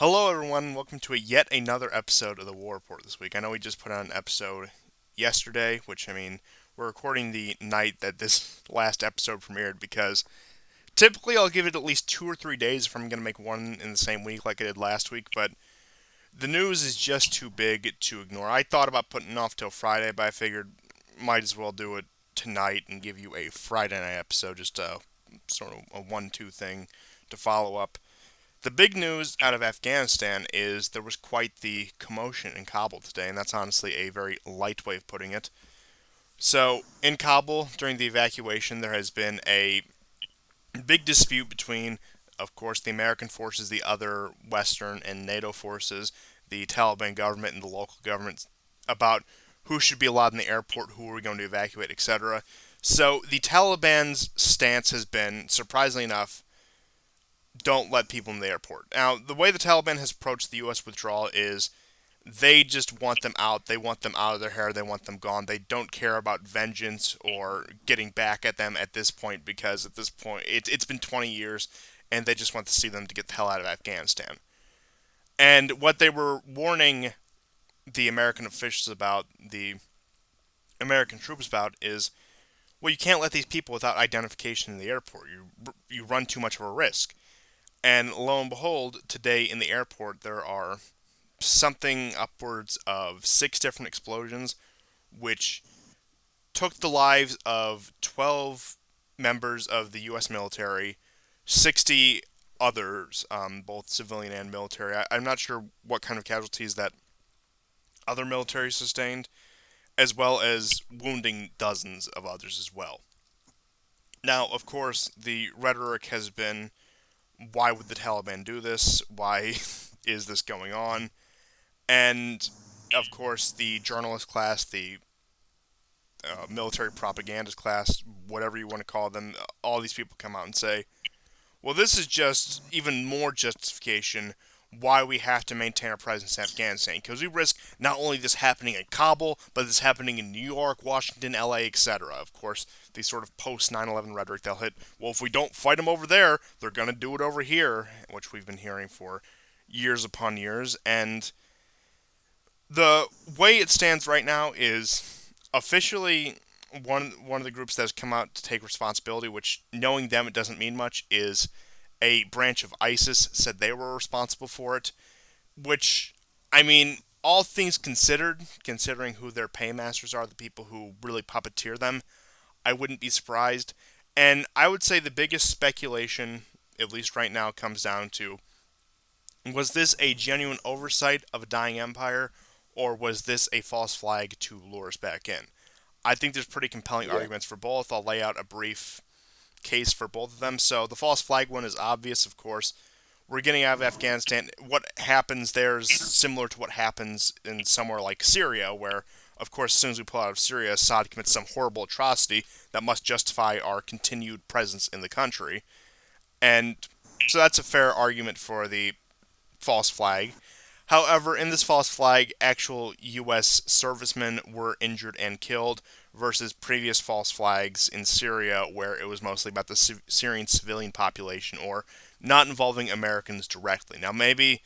Hello, everyone. Welcome to yet another episode of the War Report this week. I know we just put out an episode yesterday, which, we're recording the night that this last episode premiered because typically I'll give it at least 2 or 3 days if I'm going to make one in the same week like I did last week, but the news is just too big to ignore. I thought about putting it off till Friday, but I figured might as well do it tonight and give you a Friday night episode, just a sort of a 1-2 thing to follow up. The big news out of Afghanistan is there was quite the commotion in Kabul today, and that's honestly a very light way of putting it. So, in Kabul, during the evacuation, there has been a big dispute between, of course, the American forces, the other Western and NATO forces, the Taliban government, and the local governments about who should be allowed in the airport, who are we going to evacuate, etc. So, the Taliban's stance has been, surprisingly enough, don't let people in the airport. Now, the way the Taliban has approached the U.S. withdrawal is they just want them out. They want them out of their hair. They want them gone. They don't care about vengeance or getting back at them at this point because at this point it's been 20 years and they just want to see them to get the hell out of Afghanistan. And what they were warning the American officials about, the American troops about, is well, you can't let these people without identification in the airport. You run too much of a risk. And lo and behold, today in the airport there are something upwards of 6 different explosions, which took the lives of 12 members of the U.S. military, 60 others, both civilian and military. I'm not sure what kind of casualties that other military sustained, as well as wounding dozens of others as well. Now, of course, the rhetoric has been why would the Taliban do this? Why is this going on? And of course, the journalist class, the military propagandist class, whatever you want to call them, all these people come out and say, well, this is just even more justification why we have to maintain our presence in Afghanistan. Because we risk not only this happening in Kabul, but this happening in New York, Washington, LA, etc. Of course, the sort of post 9/11 rhetoric they'll hit, well, if we don't fight them over there, they're going to do it over here, which we've been hearing for years upon years. And the way it stands right now is officially one of the groups that has come out to take responsibility, which knowing them it doesn't mean much, is a branch of ISIS said they were responsible for it, which all things considered, considering who their paymasters are, the people who really puppeteer them, I wouldn't be surprised. And I would say the biggest speculation, at least right now, comes down to was this a genuine oversight of a dying empire, or was this a false flag to lure us back in? I think there's pretty compelling Yeah, arguments for both. I'll lay out a brief case for both of them. So the false flag one is obvious, of course. We're getting out of Afghanistan. What happens there is similar to what happens in somewhere like Syria, where, of course, as soon as we pull out of Syria, Assad commits some horrible atrocity that must justify our continued presence in the country. And so that's a fair argument for the false flag. However, in this false flag, actual U.S. servicemen were injured and killed versus previous false flags in Syria where it was mostly about the Syrian civilian population or not involving Americans directly. Now, maybe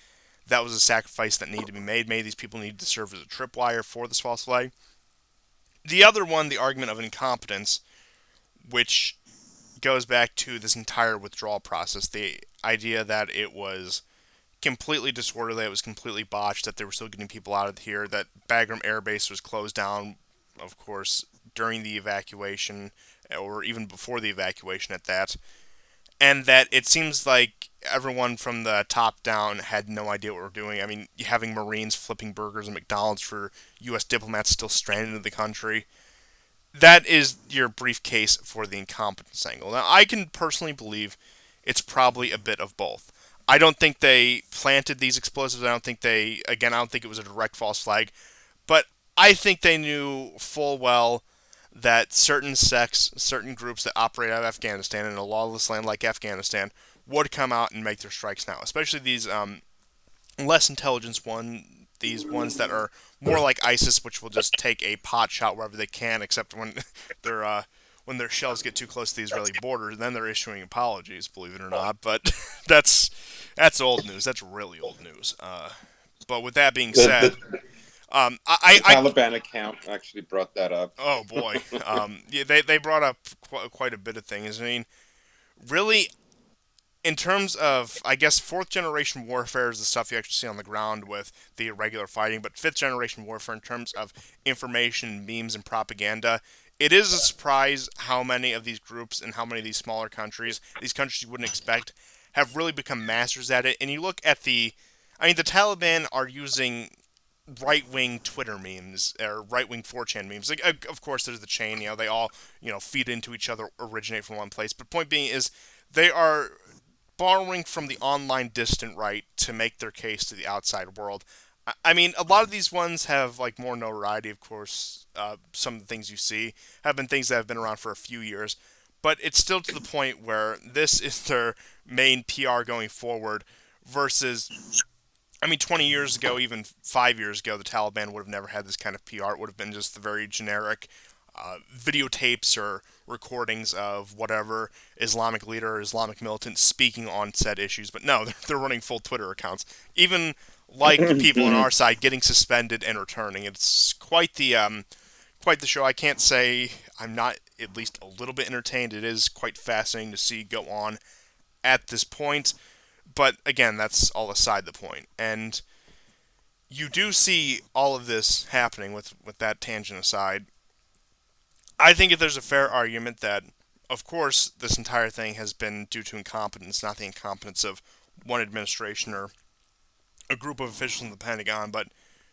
that was a sacrifice that needed to be made. Maybe these people needed to serve as a tripwire for this false flag. The other one, the argument of incompetence, which goes back to this entire withdrawal process, the idea that it was completely disorderly, it was completely botched, that they were still getting people out of here, that Bagram Air Base was closed down, of course, during the evacuation, or even before the evacuation at that, and that it seems like everyone from the top down had no idea what we're doing. Having Marines flipping burgers at McDonald's for U.S. diplomats still stranded in the country. That is your brief case for the incompetence angle. Now, I can personally believe it's probably a bit of both. I don't think they planted these explosives. I don't think it was a direct false flag. But I think they knew full well that certain sects, certain groups that operate out of Afghanistan in a lawless land like Afghanistan would come out and make their strikes now. Especially these less intelligence these ones that are more like ISIS, which will just take a pot shot wherever they can, except when their when their shells get too close to the Israeli border, then they're issuing apologies, believe it or not. But that's that's old news. That's really old news. But with that being The said, the I, the I Taliban account actually brought that up. oh boy, yeah, they brought up quite a bit of things. I mean, really, in terms of, I guess, fourth generation warfare is the stuff you actually see on the ground with the irregular fighting, but fifth generation warfare, in terms of information, memes, and propaganda, it is a surprise how many of these groups and how many of these smaller countries, these countries you wouldn't expect, have really become masters at it. And you look at I mean, the Taliban are using right wing Twitter memes or right wing 4chan memes. Like, of course, there's the chain. They all feed into each other, originate from one place. But point being is, they are borrowing from the online distant right to make their case to the outside world. I mean, a lot of these ones have like more notoriety, of course. Some of the things you see have been things that have been around for a few years, but it's still to the point where this is their main PR going forward. Versus, I mean, 20 years ago, even 5 years ago, the Taliban would have never had this kind of PR. It would have been just the very generic videotapes or recordings of whatever Islamic leader or Islamic militant speaking on said issues. But no, they're running full Twitter accounts. Even like people on our side getting suspended and returning. It's quite the show. I can't say I'm not at least a little bit entertained. It is quite fascinating to see go on at this point. But again, that's all aside the point. And you do see all of this happening with that tangent aside. I think if there's a fair argument that, of course, this entire thing has been due to incompetence, not the incompetence of one administration or a group of officials in the Pentagon, but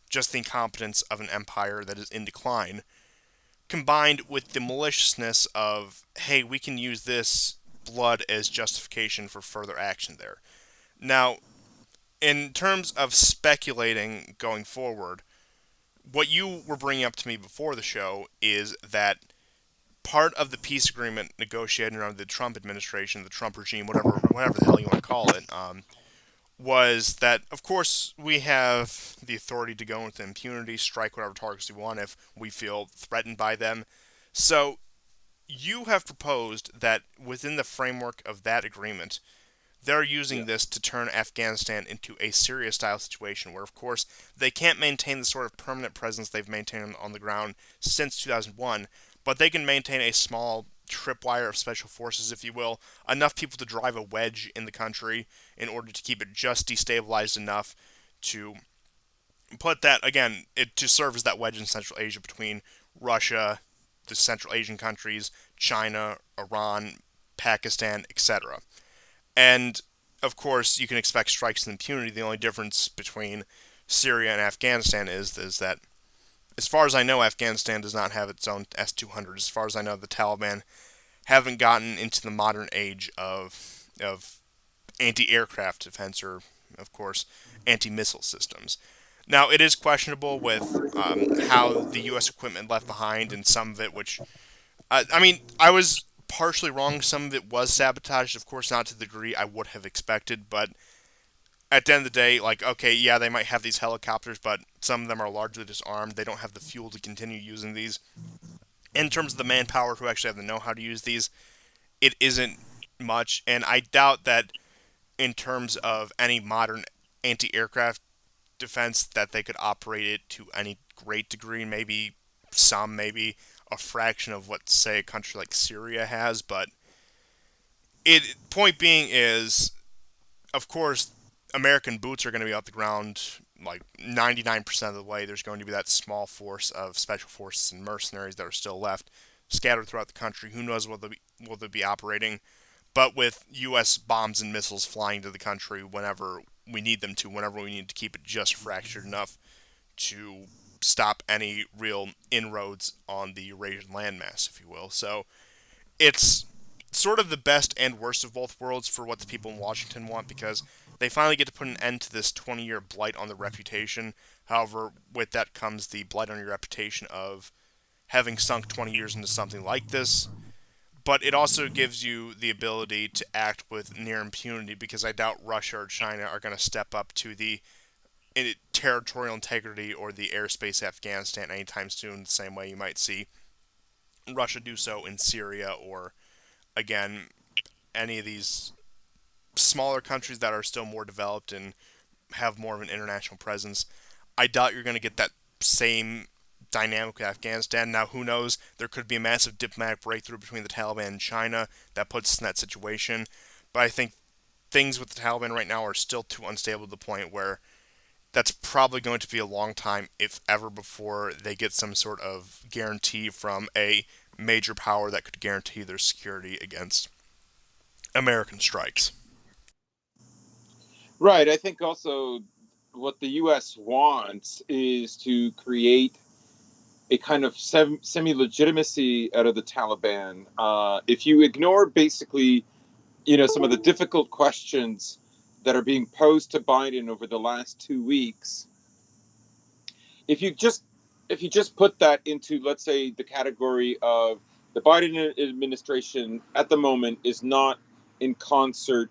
just the incompetence of an empire that is in decline, combined with the maliciousness of, hey, we can use this blood as justification for further action there. Now, in terms of speculating going forward, what you were bringing up to me before the show is that part of the peace agreement negotiated under the Trump administration, the Trump regime, whatever the hell you want to call it, was that of course we have the authority to go with impunity, strike whatever targets we want if we feel threatened by them. So you have proposed that within the framework of that agreement, they're using Yeah. this to turn Afghanistan into a Syria style situation where, of course, they can't maintain the sort of permanent presence they've maintained on the ground since 2001, but they can maintain a small tripwire of special forces, if you will, enough people to drive a wedge in the country in order to keep it just destabilized enough to put that, again, to serve as that wedge in Central Asia between Russia, the Central Asian countries, China, Iran, Pakistan, etc. And of course, you can expect strikes with impunity. The only difference between Syria and Afghanistan is that, as far as I know, Afghanistan does not have its own S-200. As far as I know, the Taliban haven't gotten into the modern age of anti-aircraft defense or, of course, anti-missile systems. Now, it is questionable with how the U.S. equipment left behind and some of it, which I mean, I was partially wrong. Some of it was sabotaged, of course, not to the degree I would have expected. But at the end of the day, like, okay, yeah, they might have these helicopters, but some of them are largely disarmed. They don't have the fuel to continue using these. In terms of the manpower who actually have the know how to use these, it isn't much. And I doubt that in terms of any modern anti-aircraft defense that they could operate it to any great degree. Maybe some, maybe a fraction of what, say, a country like Syria has. But it point being is, of course, American boots are going to be off the ground like 99% of the way. There's going to be that small force of special forces and mercenaries that are still left scattered throughout the country. Who knows what will they be operating? But with U.S. bombs and missiles flying to the country whenever we need them to, whenever we need to keep it just fractured enough to stop any real inroads on the Eurasian landmass, if you will. So it's sort of the best and worst of both worlds for what the people in Washington want because they finally get to put an end to this 20-year blight on the reputation. However, with that comes the blight on your reputation of having sunk 20 years into something like this. But it also gives you the ability to act with near impunity because I doubt Russia or China are going to step up to the territorial integrity or the airspace of Afghanistan anytime soon, the same way you might see Russia do so in Syria or, again, any of these smaller countries that are still more developed and have more of an international presence. I doubt you're going to get that same dynamic with Afghanistan. Now, who knows? There could be a massive diplomatic breakthrough between the Taliban and China that puts us in that situation. But I think things with the Taliban right now are still too unstable to the point where that's probably going to be a long time, if ever, before they get some sort of guarantee from a major power that could guarantee their security against American strikes. Right. I think also what the U.S. wants is to create a kind of semi legitimacy out of the Taliban. If you ignore basically, some of the difficult questions that are being posed to Biden over the last 2 weeks, if you just put that into, let's say, the category of the Biden administration at the moment is not in concert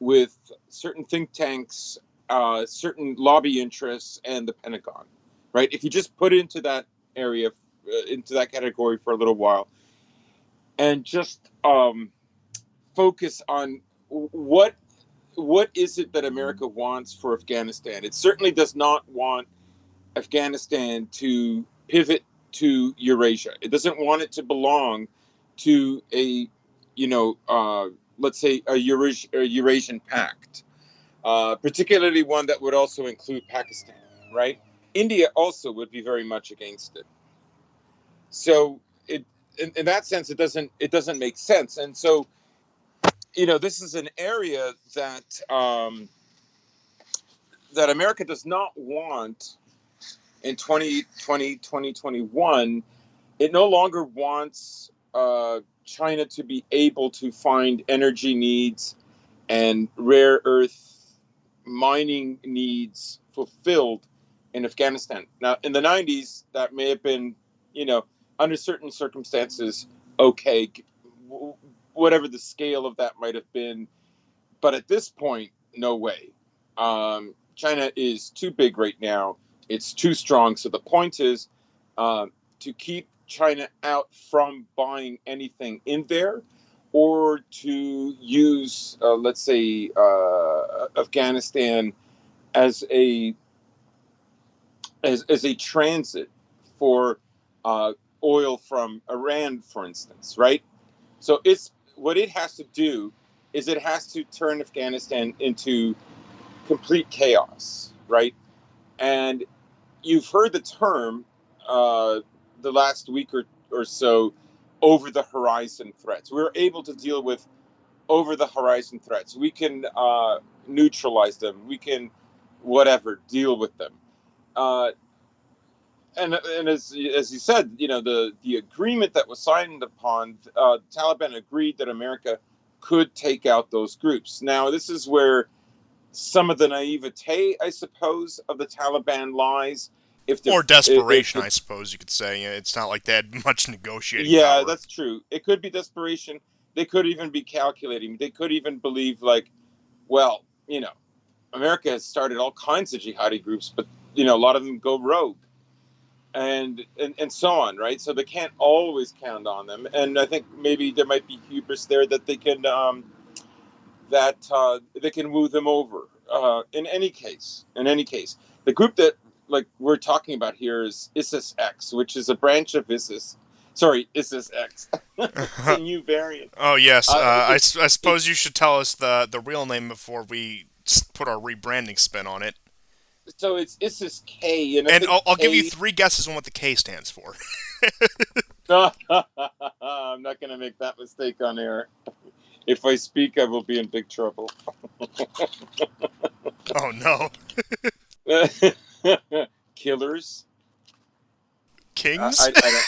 with certain think tanks, certain lobby interests, and the Pentagon, right? If you just put it into that area, into that category for a little while, and just focus on what is it that America wants for Afghanistan. It certainly does not want Afghanistan to pivot to Eurasia. It doesn't want it to belong to a, let's say, a Eurasian pact, particularly one that would also include Pakistan, right? India also would be very much against it. So in that sense, it doesn't make sense. And so, this is an area that America does not want in 2020, 2021. It no longer wants China to be able to find energy needs and rare earth mining needs fulfilled in Afghanistan. Now, in the 90s, that may have been, under certain circumstances, okay, whatever the scale of that might have been. But at this point, no way. China is too big right now. It's too strong. So the point is to keep China out from buying anything in there, or to use, let's say, Afghanistan as a as a transit for uh, oil from Iran, for instance, right? So it's what it has to do is it has to turn Afghanistan into complete chaos, right? And you've heard the term the last week or so, over the horizon threats. We're able to deal with over the horizon threats. We can neutralize them. We can, whatever, deal with them. Uh, and as you said, the agreement that was signed upon, Taliban agreed that America could take out those groups. Now, this is where some of the naivete, I suppose, of the Taliban lies. Or If desperation, the I suppose you could say. It's not like they had much negotiating Yeah, power. that's true. It could be desperation. They could even be calculating. They could even believe, like, well, America has started all kinds of jihadi groups, but a lot of them go rogue, and so on, right? So they can't always count on them. And I think maybe there might be hubris there that they can woo them over. In any case, the group that, like, we're talking about here is ISIS-X, which is a branch of ISIS. Sorry, ISIS-X. It's a new variant. Oh yes, I It suppose you should tell us the real name before we put our rebranding spin on it. so it's ISIS-K, and I And think I'll give you K. 3 guesses on what the K stands for. I'm not going to make that mistake on air. If I speak, I will be in big trouble. Oh no, Killers. Kings? I don't.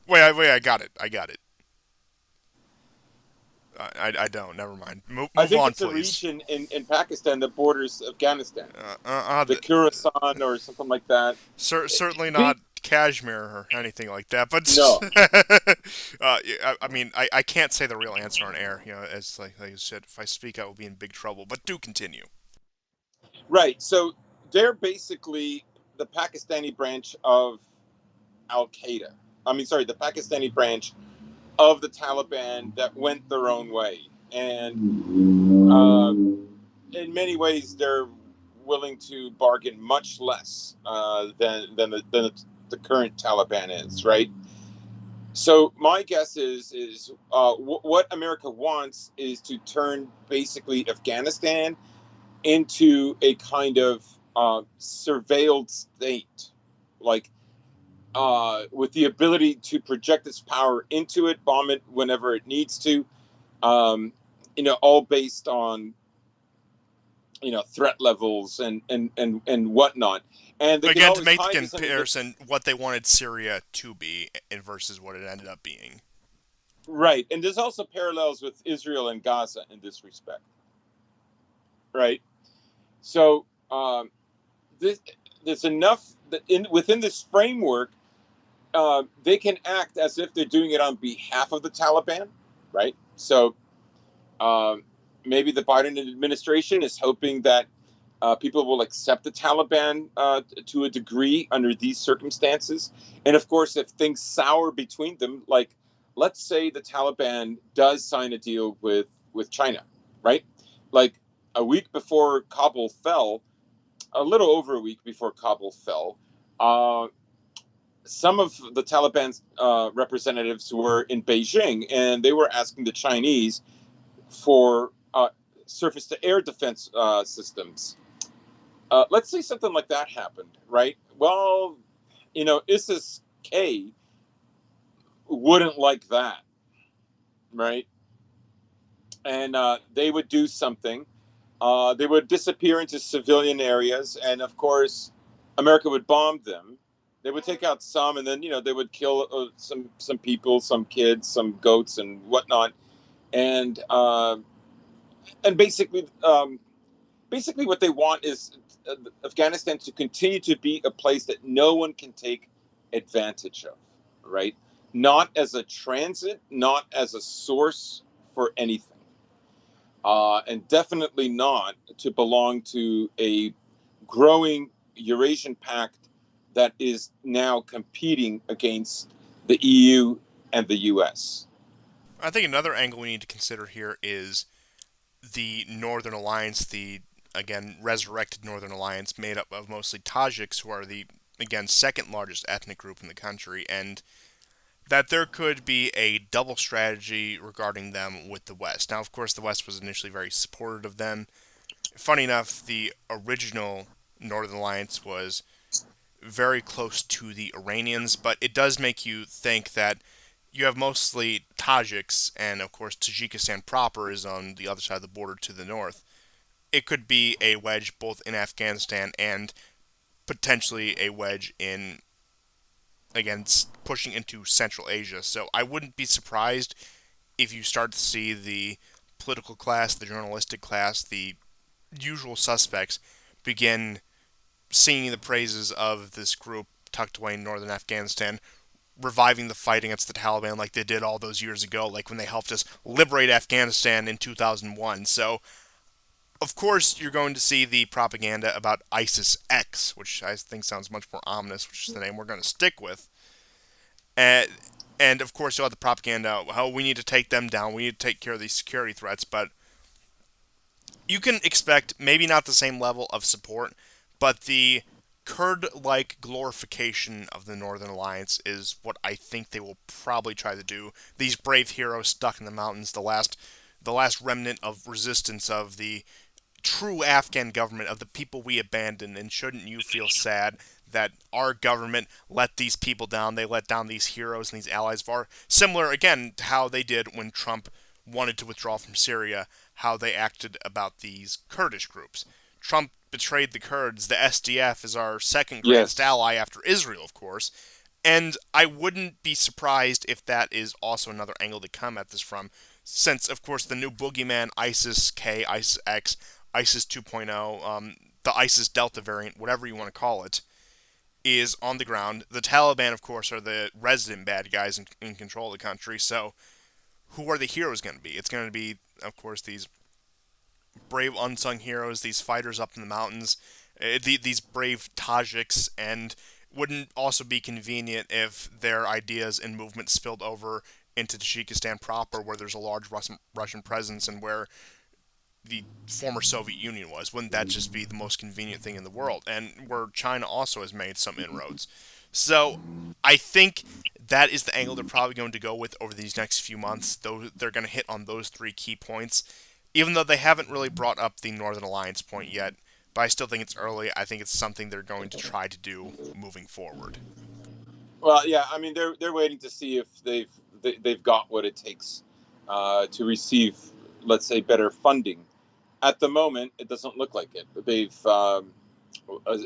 Wait, I got it. I got it. I don't. Never mind. I Move think on, it's a please. region in Pakistan that borders Afghanistan, Uh, uh, uh, the th- Khorasan or something like that. Certainly Be, not Kashmir or anything like that. But no, I mean, I can't say the real answer on air. As like you said, if I speak, I will be in big trouble. But do continue. right. So they're basically the Pakistani branch of Al Qaeda. I mean, sorry, the Pakistani branch of the Taliban that went their own way, and in many ways they're willing to bargain much less than the current Taliban is, right? So my guess is what America wants is to turn basically Afghanistan into a kind of surveilled state, like with the ability to project its power into it, bomb it whenever it needs to, um, all based on threat levels and whatnot. And they can Again, to always make the hide this under the comparison, what they wanted Syria to be and versus what it ended up being. right. And there's also parallels with Israel and Gaza in this respect, right? So this there's enough that within this framework, they can act as if they're doing it on behalf of the Taliban, right? So um, maybe the Biden administration is hoping that people will accept the Taliban to a degree under these circumstances. And of course, if things sour between them, like let's say the Taliban does sign a deal with China, right? Like a week before Kabul fell, a little over a week before Kabul fell, some of the Taliban's representatives were in Beijing, and they were asking the Chinese for surface-to-air defense systems. Let's say something like that happened, right? Well, ISIS K wouldn't like that, right? And they would do something. They would disappear into civilian areas, and of course, America would bomb them. They would take out some, and then they would kill some people, some kids, some goats, and whatnot. And basically what they want is Afghanistan to continue to be a place that no one can take advantage of, right? Not as a transit, not as a source for anything, and definitely not to belong to a growing Eurasian pact that is now competing against the EU and the US. I think another angle we need to consider here is the Northern Alliance, the again resurrected Northern Alliance, made up of mostly Tajiks, who are the again second largest ethnic group in the country, and that there could be a double strategy regarding them with the West. Now, of course, the West was initially very supportive of them. Funny enough, the original Northern Alliance was very close to the Iranians, but it does make you think that you have mostly Tajiks, and of course, Tajikistan proper is on the other side of the border to the north. It could be a wedge both in Afghanistan and potentially a wedge in, again, pushing into Central Asia. So I wouldn't be surprised if you start to see the political class, the journalistic class, the usual suspects begin singing the praises of this group tucked away in northern Afghanistan, reviving the fight against the Taliban like they did all those years ago, like when they helped us liberate Afghanistan in 2001. So, of course, you're going to see the propaganda about ISIS X, which I think sounds much more ominous, which is the name we're going to stick with. And, and of course, you'll have the propaganda, how we need to take them down, we need to take care of these security threats, but you can expect maybe not the same level of support, but the Kurd-like glorification of the Northern Alliance is what I think they will probably try to do. These brave heroes stuck in the mountains, the last remnant of resistance of the true Afghan government, of the people we abandoned, and shouldn't you feel sad that our government let these people down? They let down these heroes and these allies of our, similar again to how they did when Trump wanted to withdraw from Syria, how they acted about these Kurdish groups. Trump betrayed the Kurds. The SDF is our second greatest Yes. ally after Israel, of course. And I wouldn't be surprised if that is also another angle to come at this from, since, of course, the new boogeyman, ISIS K, ISIS X, ISIS 2.0, the ISIS Delta variant, whatever you want to call it, is on the ground. The Taliban, of course, are the resident bad guys in control of the country. So, who are the heroes going to be? It's going to be, of course, these brave unsung heroes, these fighters up in the mountains, these brave Tajiks, and wouldn't also be convenient if their ideas and movements spilled over into Tajikistan proper, where there's a large Russian presence and where the former Soviet Union was. Wouldn't that just be the most convenient thing in the world? And where China also has made some inroads. So I think that is the angle they're probably going to go with over these next few months. Though they're going to hit on those three key points, even though they haven't really brought up the Northern Alliance point yet. But I still think it's early. I think it's something they're going to try to do moving forward. Well, yeah, I mean they're waiting to see if they've got what it takes to receive, let's say, better funding. At the moment, it doesn't look like it. They've,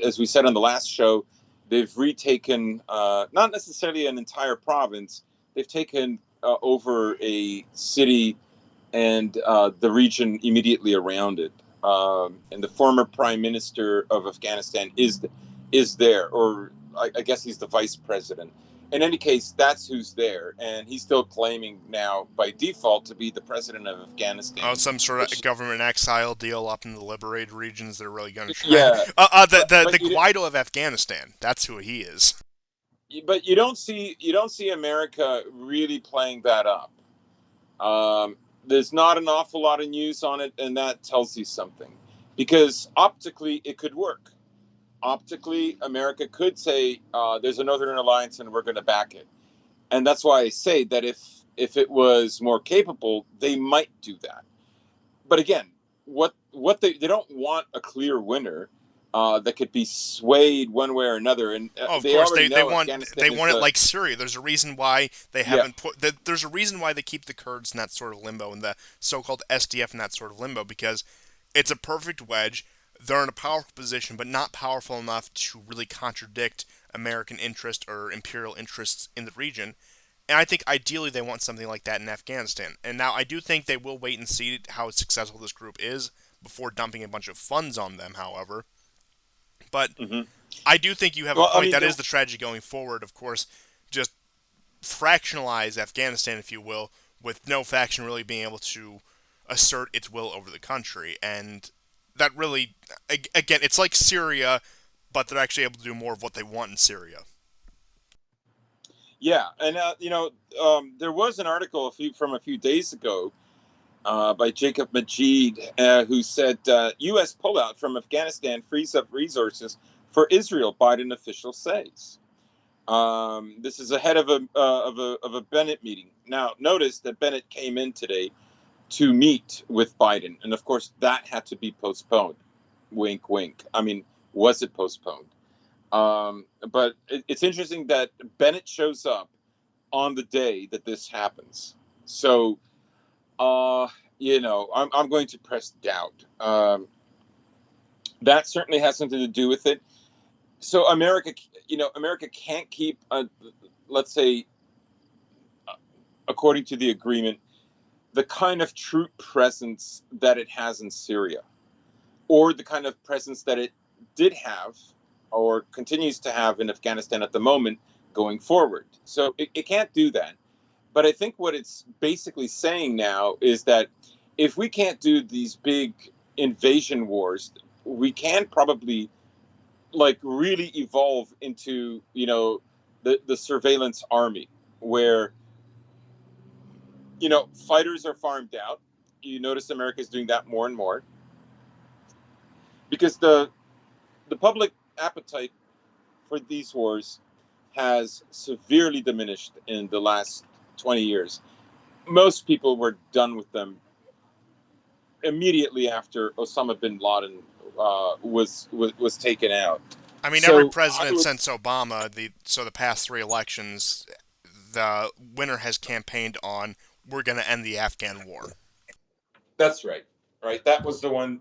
as we said on the last show, they've retaken not necessarily an entire province. They've taken over a city and the region immediately around it. And the former prime minister of Afghanistan is there, or I guess he's the vice president. In any case, that's who's there, and he's still claiming now by default to be the president of Afghanistan. Oh, some sort of Which, government exile deal up in the liberated regions. They're really going to try. yeah, The but you Guaido of Afghanistan. That's who he is. but you don't see America really playing that up. There's not an awful lot of news on it, and that tells you something, because optically it could work. Optically, America could say there's a Northern Alliance and we're going to back it, and that's why I say that if it was more capable, they might do that. But again, what they don't want a clear winner that could be swayed one way or another, and Oh, of they course already they know want Afghanistan they is want it the like Syria. There's a reason why they yeah. haven't put. There's a reason why they keep the Kurds in that sort of limbo and the so-called SDF in that sort of limbo, because it's a perfect wedge. They're in a powerful position, but not powerful enough to really contradict American interest or imperial interests in the region. And I think ideally they want something like that in Afghanistan. And now I do think they will wait and see how successful this group is before dumping a bunch of funds on them, however. But Hmm. I do think you have a Well, I point. mean, That is the strategy going forward, of course. Just fractionalize Afghanistan, if you will, with no faction really being able to assert its will over the country. And that really, again, it's like Syria, but they're actually able to do more of what they want in Syria. yeah, and there was an article from a few days ago by Jacob Majid, who said U.S. pullout from Afghanistan frees up resources for Israel. Biden official says. This is ahead of a Bennett meeting. Now, notice that Bennett came in today to meet with Biden, and of course that had to be postponed. Wink, wink. I mean, was it postponed? But it's interesting that Bennett shows up on the day that this happens. So, uh, I'm going to press doubt. That certainly has something to do with it. So America can't keep, let's say, according to the agreement, the kind of troop presence that it has in Syria, or the kind of presence that it did have or continues to have in Afghanistan at the moment going forward. So it can't do that. But I think what it's basically saying now is that if we can't do these big invasion wars, we can probably like really evolve into the surveillance army, where fighters are farmed out. You notice America is doing that more and more because the public appetite for these wars has severely diminished in the last 20 years. Most people were done with them immediately after Osama bin Laden was taken out. I mean, every So president since Obama, the past three elections, the winner has campaigned on we're going to end the Afghan war. that's right, right. That was the one,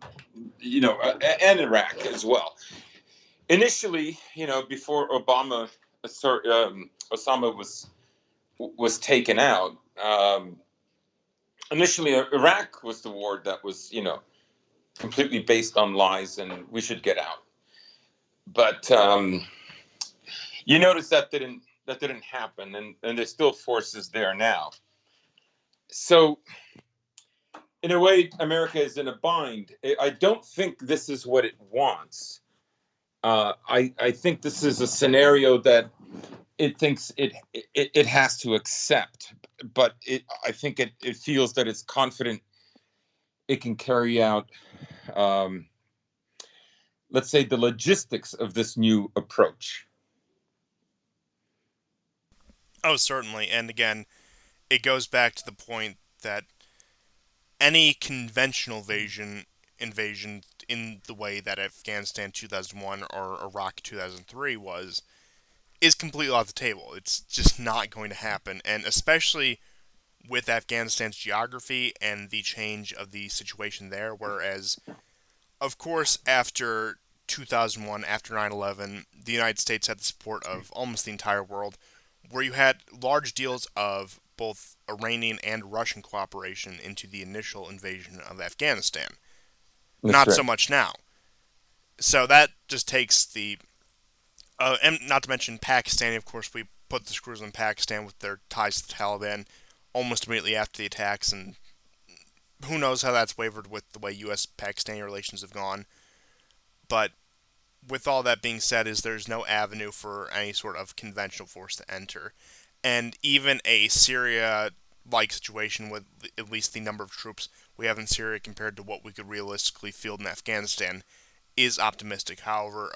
and Iraq as well. Initially, before Osama was taken out. Initially, Iraq was the war that was, completely based on lies, and we should get out. But you notice that didn't happen, and there's still forces there now. So in a way, America is in a bind. I don't think this is what it wants. I think this is a scenario that it thinks it has to accept, but I think it feels that it's confident it can carry out, um, let's say, the logistics of this new approach. Oh, certainly. And again, it goes back to the point that any conventional invasion in the way that Afghanistan 2001 or Iraq 2003 was is completely off the table. It's just not going to happen, and especially with Afghanistan's geography and the change of the situation there. Whereas, of course, after 2001, after 9/11, the United States had the support of almost the entire world, where you had large deals of both Iranian and Russian cooperation into the initial invasion of Afghanistan. That's Not so right. much now. So that just takes the and not to mention Pakistan. Of course, we put the screws on Pakistan with their ties to the Taliban almost immediately after the attacks, and who knows how that's wavered with the way U.S.-Pakistani relations have gone. But with all that being said, is there's no avenue for any sort of conventional force to enter, and even a Syria-like situation with at least the number of troops we have in Syria compared to what we could realistically field in Afghanistan is optimistic. However,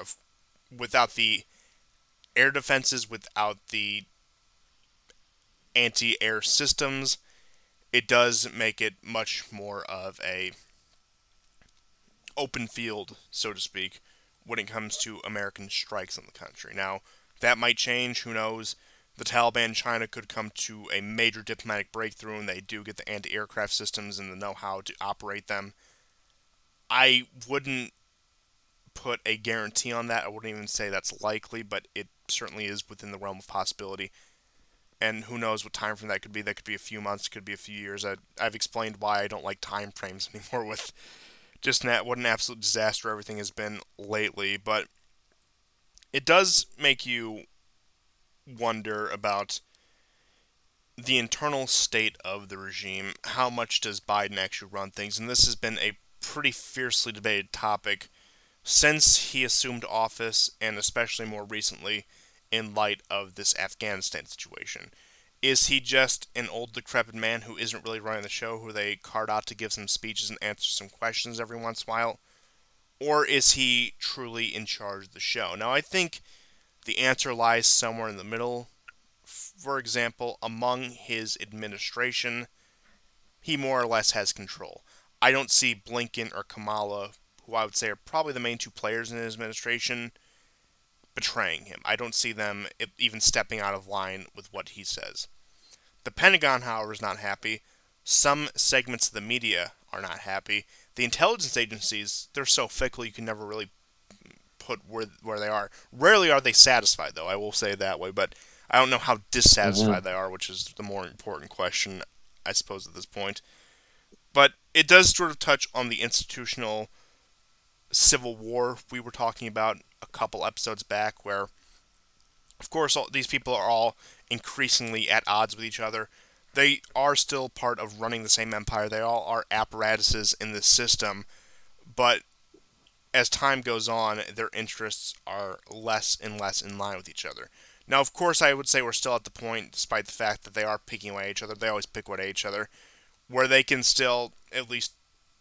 without the air defenses, without the anti-air systems, it does make it much more of a open field, so to speak, when it comes to American strikes on the country. Now, that might change, who knows? The Taliban in China could come to a major diplomatic breakthrough and they do get the anti-aircraft systems and the know-how to operate them. I wouldn't put a guarantee on that. I wouldn't even say that's likely, but it certainly is within the realm of possibility. And who knows what time frame that could be? That could be a few months, it could be a few years. I've explained why I don't like time frames anymore with just what an absolute disaster everything has been lately. But it does make you wonder about the internal state of the regime. How much does Biden actually run things? And this has been a pretty fiercely debated topic since he assumed office, and especially more recently in light of this Afghanistan situation. Is he just an old decrepit man who isn't really running the show, who they card out to give some speeches and answer some questions every once in a while? Or is he truly in charge of the show? Now, I think the answer lies somewhere in the middle. For example, among his administration, he more or less has control. I don't see Blinken or Kamala, who I would say are probably the main two players in his administration, betraying him. I don't see them even stepping out of line with what he says. The Pentagon, however, is not happy. Some segments of the media are not happy. The intelligence agencies, they're so fickle you can never really put where they are. Rarely are they satisfied, though, I will say it that way, but I don't know how Hmm. dissatisfied they are, which is the more important question, I suppose, at this point. But it does sort of touch on the institutional civil war we were talking about a couple episodes back, where, of course, these people are all increasingly at odds with each other. They are still part of running the same empire. They all are apparatuses in this system, but as time goes on, their interests are less and less in line with each other. Now, of course, I would say we're still at the point, despite the fact that they are picking away at each other, they always pick away at each other, where they can still at least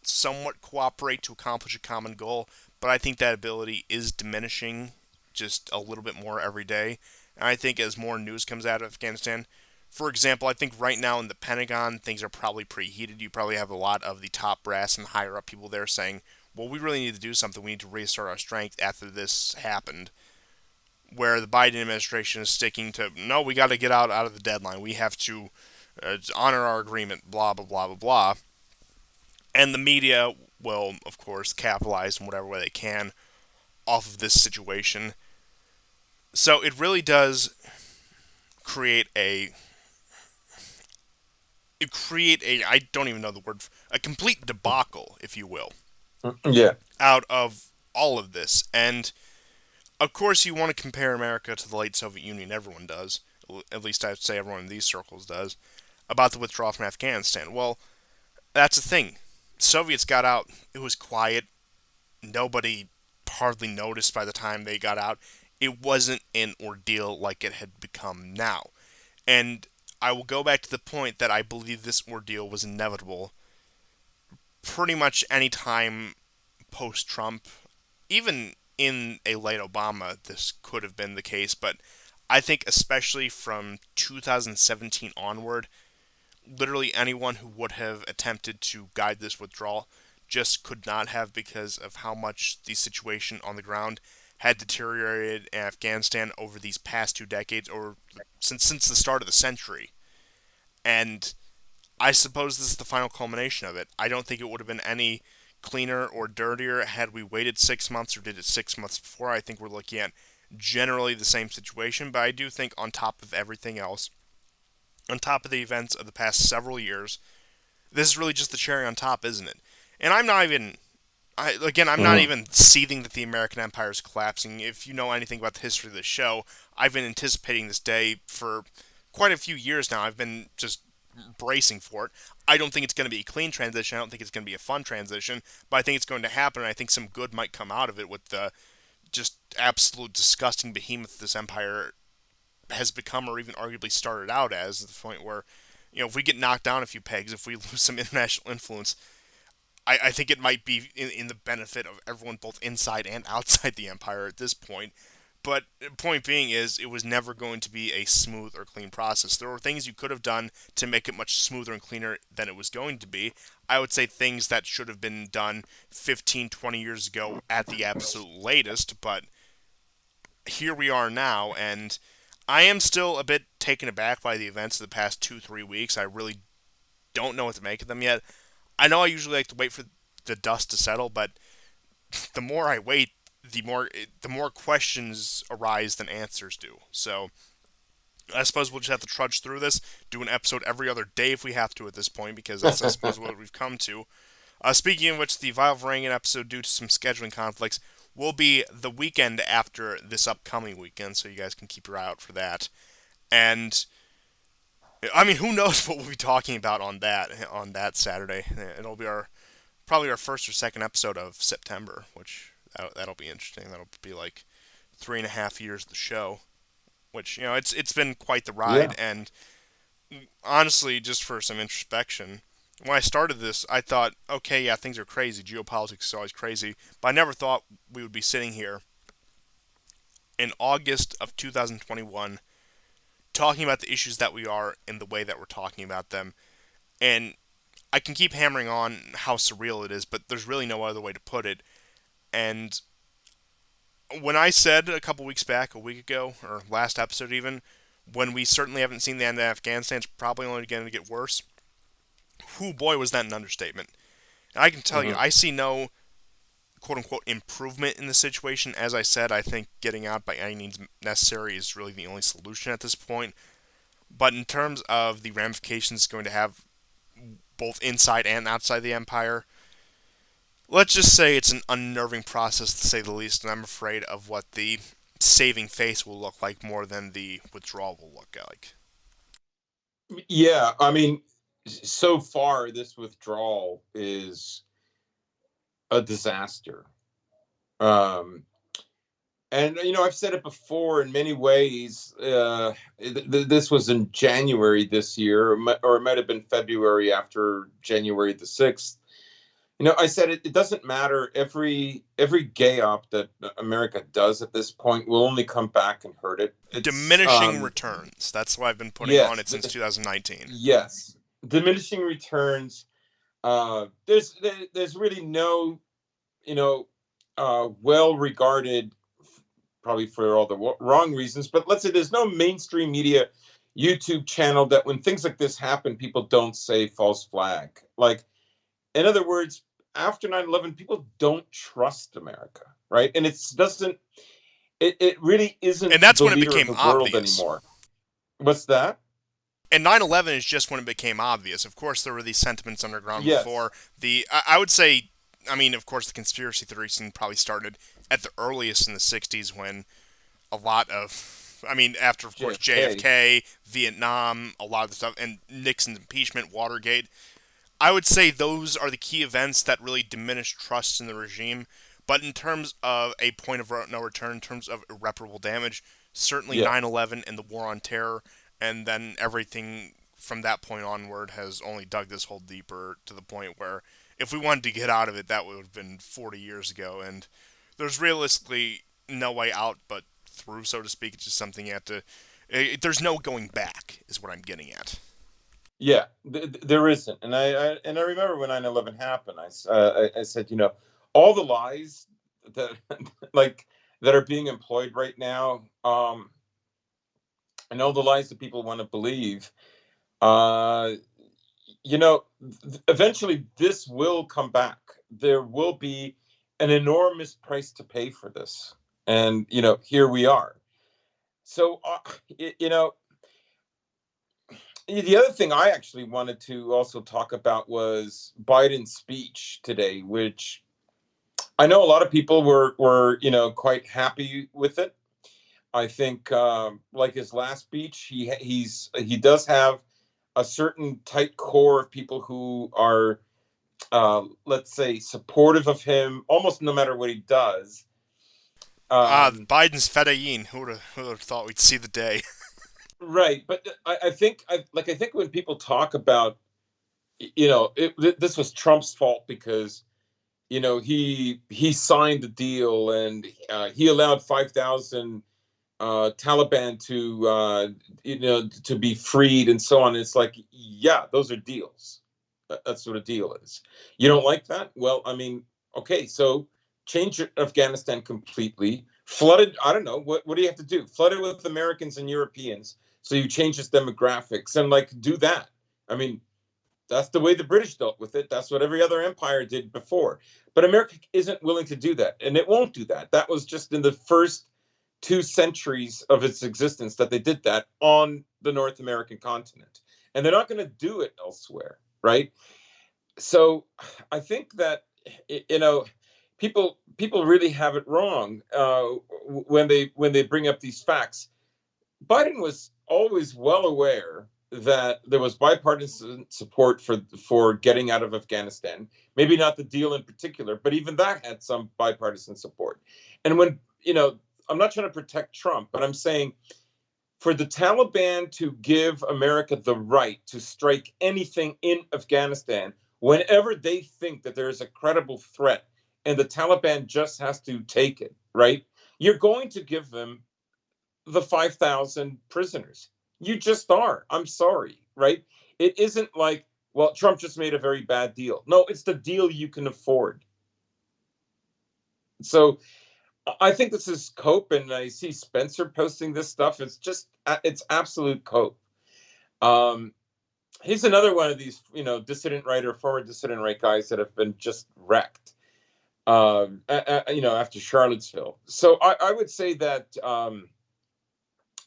somewhat cooperate to accomplish a common goal, but I think that ability is diminishing just a little bit more every day. And I think as more news comes out of Afghanistan, for example, I think right now in the Pentagon, things are probably pretty heated. You probably have a lot of the top brass and higher up people there saying, well, we really need to do something. We need to reassert our strength after this happened. Where the Biden administration is sticking to, no, we got to get out of the deadline. We have to honor our agreement, blah, blah, blah, blah, blah. And the media will, of course, capitalize in whatever way they can off of this situation. So it really does create a I don't even know the word, a complete debacle, if you will, Yeah. out of all of this. And of course, you want to compare America to the late Soviet Union. Everyone does. At least I'd say everyone in these circles does. About the withdrawal from Afghanistan. Well, that's the thing. Soviets got out. It was quiet. Nobody hardly noticed by the time they got out. it wasn't an ordeal like it had become now. And I will go back to the point that I believe this ordeal was inevitable pretty much any time post Trump, even in a late Obama, this could have been the case, but I think especially from 2017 onward, literally anyone who would have attempted to guide this withdrawal just could not have because of how much the situation on the ground had deteriorated in Afghanistan over these past 2 decades, or since the start of the century. And I suppose this is the final culmination of it. I don't think it would have been any cleaner or dirtier had we waited 6 months or did it 6 months before. I think we're looking at generally the same situation, but I do think on top of everything else, on top of the events of the past several years, this is really just the cherry on top, isn't it? And I'm not Mhm. even seething that the American empire is collapsing. If you know anything about the history of this show, I've been anticipating this day for quite a few years now. I've been just bracing for it. I don't think it's going to be a clean transition. I don't think it's going to be a fun transition, but I think it's going to happen, and I think some good might come out of it with the just absolute disgusting behemoth this empire has become, or even arguably started out as, to the point where, if we get knocked down a few pegs, if we lose some international influence, I think it might be in the benefit of everyone, both inside and outside the empire at this point. But point being is, it was never going to be a smooth or clean process. There were things you could have done to make it much smoother and cleaner than it was going to be. I would say things that should have been done 15, 20 years ago at the absolute latest, but here we are now, and I am still a bit taken aback by the events of the past 2, 3 weeks. I really don't know what to make of them yet. I know I usually like to wait for the dust to settle, but the more I wait, the more questions arise than answers do. So I suppose we'll just have to trudge through this, do an episode every other day if we have to at this point, because that's, I suppose, what we've come to. Speaking of which, the Vial of Rangan episode, due to some scheduling conflicts, will be the weekend after this upcoming weekend, so you guys can keep your eye out for that. And I mean, who knows what we'll be talking about on that Saturday? It'll be our probably our first or second episode of September, which that'll be interesting. That'll be like 3.5 years of the show, which it's been quite the ride. Yeah. And honestly, just for some introspection, when I started this, I thought, okay, yeah, things are crazy. Geopolitics is always crazy, but I never thought we would be sitting here in August of 2021 talking about the issues that we are in the way that we're talking about them. And I can keep hammering on how surreal it is, but there's really no other way to put it. And when I said a couple weeks back, a week ago, or last episode even, when we certainly haven't seen the end of Afghanistan, it's probably only going to get worse. Whoo boy, was that an understatement. And I can tell you, Hmm. I see no quote unquote improvement in the situation. As I said, I think getting out by any means necessary is really the only solution at this point. But in terms of the ramifications it's going to have both inside and outside the empire, let's just say it's an unnerving process to say the least, and I'm afraid of what the saving face will look like more than the withdrawal will look like. Yeah, I mean, so far this withdrawal is a disaster. Um, and I've said it before. In many ways, this was in January this year, or it might have been February after January 6th. I said it doesn't matter. Every gay op that America does at this point will only come back and hurt it. It's Diminishing returns. That's why I've been putting on yes, it since 2019. yes, diminishing returns. There's really no, well regarded, probably for all the wrong reasons, but let's say there's no mainstream media YouTube channel that when things like this happen, people don't say false flag. Like, in other words, after 9/11, people don't trust America, right? And it really isn't And that's the when it leader of became the world obvious. anymore. What's that? And 9/11 is just when it became obvious. Of course, there were these sentiments underground Yes. before. I would say, I mean, of course, the conspiracy theory scene probably started at the earliest in the 60s when a lot of, I mean, after, of course, JFK. JFK, Vietnam, a lot of the stuff, and Nixon's impeachment, Watergate. I would say those are the key events that really diminished trust in the regime. But in terms of a point of no return, in terms of irreparable damage, certainly Yeah. 9/11 and the War on Terror, and then everything from that point onward has only dug this hole deeper to the point where if we wanted to get out of it, that would have been 40 years ago. And there's realistically no way out but through, so to speak. It's just something you have to. There's no going back, is what I'm getting at. Yeah, there isn't, and I remember when 9/11 happened, I said, all the lies that like that are being employed right now, and all the lies that people want to believe, uh, eventually this will come back. There will be an enormous price to pay for this, and here we are. So, the other thing I actually wanted to also talk about was Biden's speech today, which I know a lot of people were quite happy with it. I think, like his last speech, he does have a certain tight core of people who are, let's say, supportive of him, almost no matter what he does. Um, Biden's Fedayeen. Who would have thought we'd see the day? right, but I think when people talk about, this was Trump's fault because he signed the deal and he allowed 5,000 Taliban to be freed and so on. It's like, yeah, those are deals. That's what a deal is. You don't like that? Well, I mean, okay, so change Afghanistan completely. Flooded. I don't know. What do you have to do? Flood it with Americans and Europeans. So you change its demographics and do that. I mean, that's the way the British dealt with it. That's what every other empire did before. But America isn't willing to do that, and it won't do that. That was just in the first 2 centuries of its existence that they did that on the North American continent. And they're not going to do it elsewhere, right? So I think that people really have it wrong when they bring up these facts. Biden was always well aware that there was bipartisan support for getting out of Afghanistan. Maybe not the deal in particular, but even that had some bipartisan support. And when I'm not trying to protect Trump, but I'm saying for the Taliban to give America the right to strike anything in Afghanistan whenever they think that there is a credible threat and the Taliban just has to take it, right? You're going to give them the 5,000 prisoners. You just are. I'm sorry, right? It isn't like, well, Trump just made a very bad deal. No, it's the deal you can afford. So I think this is cope, and I see Spencer posting this stuff. It's absolute cope. Um, he's another one of these, dissident right or former dissident right guys that have been just wrecked. After Charlottesville. So I would say that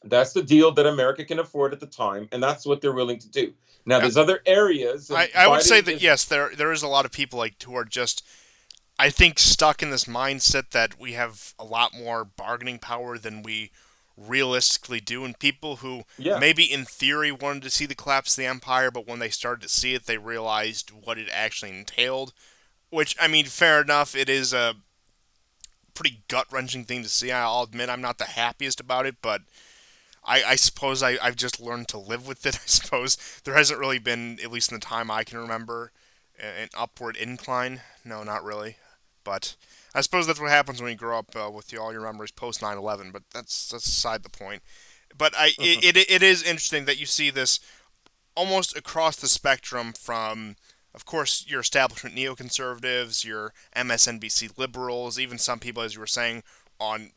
that's the deal that America can afford at the time, and that's what they're willing to do. Now, there's other areas, and I would say Biden that is, yes, there is a lot of people like who are just I think stuck in this mindset that we have a lot more bargaining power than we realistically do, and people who yeah, maybe in theory wanted to see the collapse of the empire, but when they started to see it, they realized what it actually entailed. Which I mean, fair enough. It is a pretty gut wrenching thing to see. I'll admit I'm not the happiest about it, but I suppose I've just learned to live with it. I suppose there hasn't really been, at least in the time I can remember, an upward incline. No, not really. But I suppose that's what happens when you grow up with all your memories post 9/11. But that's aside the point. But mhm, it is interesting that you see this almost across the spectrum from, of course, your establishment neoconservatives, your MSNBC liberals, even some people, as you were saying, on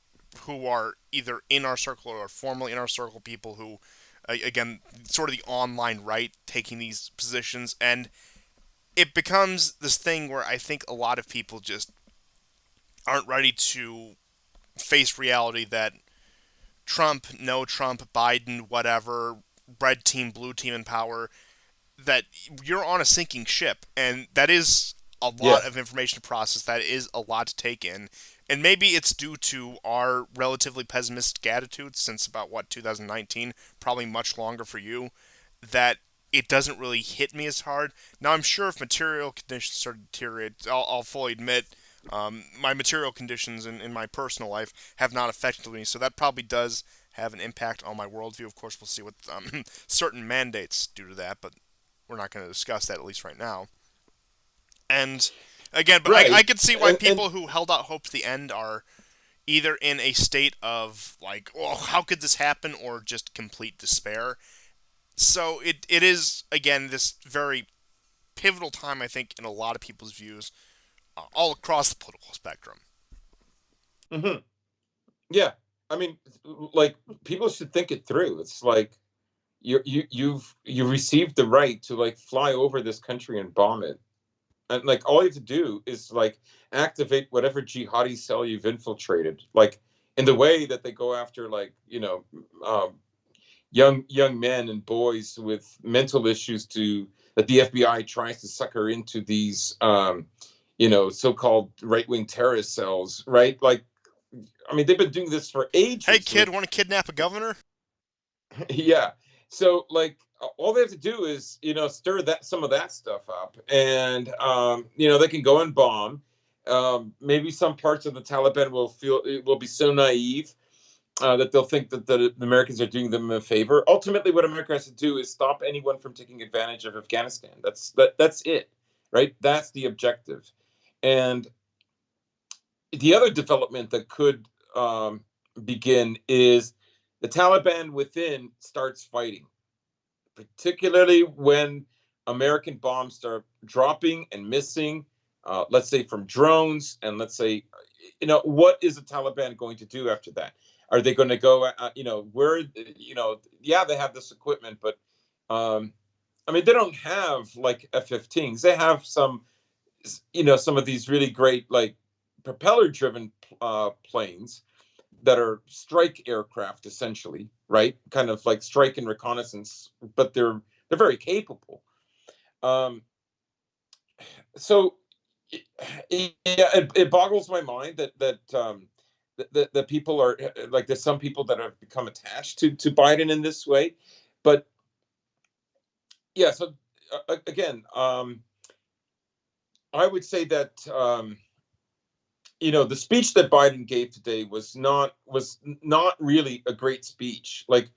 who are either in our circle or formerly in our circle, people who, again, sort of the online right taking these positions. And it becomes this thing where I think a lot of people just aren't ready to face reality that Trump, no Trump, Biden, whatever, red team, blue team in power, that you're on a sinking ship, and that is a yeah, lot of information to process. That is a lot to take in, and maybe it's due to our relatively pessimistic attitude since about what 2019, probably much longer for you, that it doesn't really hit me as hard. Now I'm sure if material conditions start to deteriorate, I'll fully admit My material conditions in my personal life have not affected me, so that probably does have an impact on my worldview. Of course, we'll see what certain mandates do to that, but we're not going to discuss that, at least right now. And again, but I Right. could see why And people who held out hope to the end are either in a state of like, oh, how could this happen, or just complete despair. So it is again this very pivotal time, I think, in a lot of people's views, all across the political spectrum. hmm yeah, I mean, like, people should think it through. It's like you received the right to like fly over this country and bomb it, and like all you have to do is like activate whatever jihadi cell you've infiltrated, like in the way that they go after, like, um, young men and boys with mental issues, to that the FBI tries to sucker into these so-called right-wing terrorist cells, right? Like, I mean, they've been doing this for Hey ages kid, with want to kidnap a governor? yeah. So like all they have to do is, stir that some of that stuff up, and they can go and bomb. Maybe some parts of the Taliban will feel it will be so naive that they'll think that the Americans are doing them a favor. Ultimately, what America has to do is stop anyone from taking advantage of Afghanistan. That's it, right? That's the objective. And the other development that could begin is the Taliban within starts fighting, particularly when American bombs start dropping and missing, let's say from drones. And let's say, what is the Taliban going to do after that? Are they going to go, yeah, they have this equipment, but I mean, they don't have like F-15s. They have some of these really great, like, propeller driven planes that are strike aircraft, essentially, right? Kind of like strike and reconnaissance, but they're very capable. Um, so it boggles my mind that people are like, there's some people that have become attached to Biden in this way, but yeah. So again, I would say that the speech that Biden gave today was not really a great speech. Like,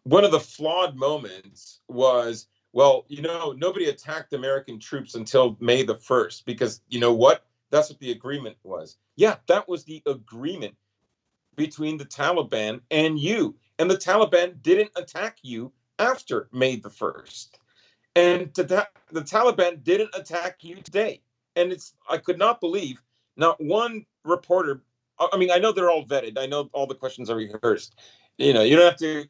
one of the flawed moments was, well, nobody attacked American troops until May the 1st, because you know what? That's what the agreement was. Yeah, that was the agreement between the Taliban and you. And the Taliban didn't attack you after May the 1st. And the Taliban didn't attack you today. And I could not believe not one reporter. I mean, I know they're all vetted. I know all the questions are rehearsed. You don't have to,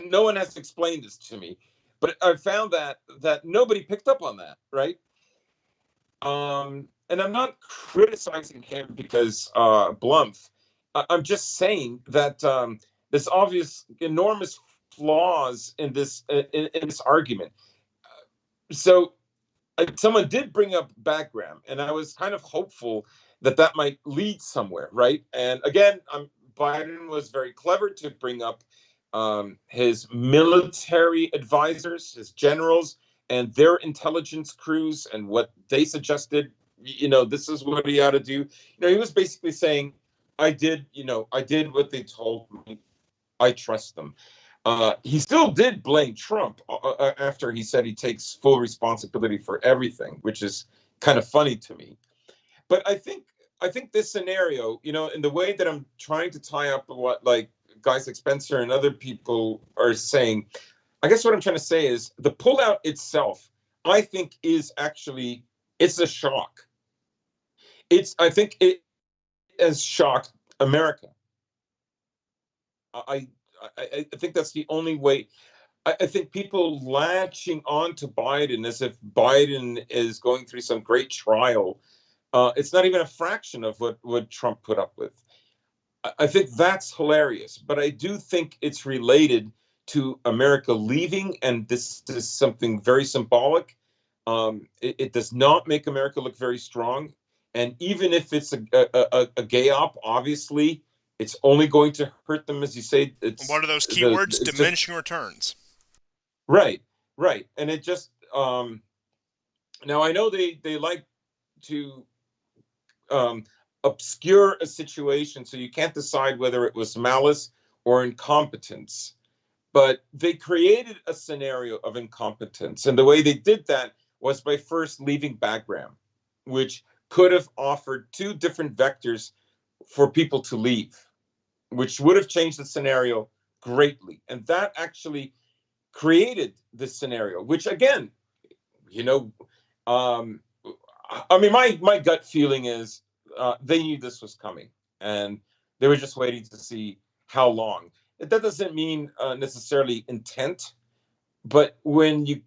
no one has to explain this to me. But I found that nobody picked up on that, right? And I'm not criticizing him because Blumph. I'm just saying that there's obvious enormous flaws in this argument. So someone did bring up background, and I was kind of hopeful that that might lead somewhere, right? And again, Biden was very clever to bring up his military advisors, his generals, and their intelligence crews, and what they suggested. This is what he ought to do. He was basically saying, I did what they told me. I trust them. He still did blame Trump after he said he takes full responsibility for everything, which is kind of funny to me. But I think this scenario, in the way that I'm trying to tie up what, like, guys like Spencer and other people are saying, I guess what I'm trying to say is the pullout itself, I think, is actually, it's a shock. I think it has shocked America. I I think that's the only way. I think people latching on to Biden as if Biden is going through some great trial. It's not even a fraction of what Trump put up with. I think that's hilarious, but I do think it's related to America leaving, and this is something very symbolic. It does not make America look very strong, and even if it's a gay op, obviously, it's only going to hurt them, as you say. What are those keywords? It's just Diminishing returns. right, right, and it just now I know they like to um, obscure a situation so you can't decide whether it was malice or incompetence. But they created a scenario of incompetence. And the way they did that was by first leaving Bagram, which could have offered two different vectors for people to leave, which would have changed the scenario greatly. And that actually created this scenario, which again, you know, um, I mean, my gut feeling is they knew this was coming, and they were just waiting to see how long. That doesn't mean necessarily intent, but we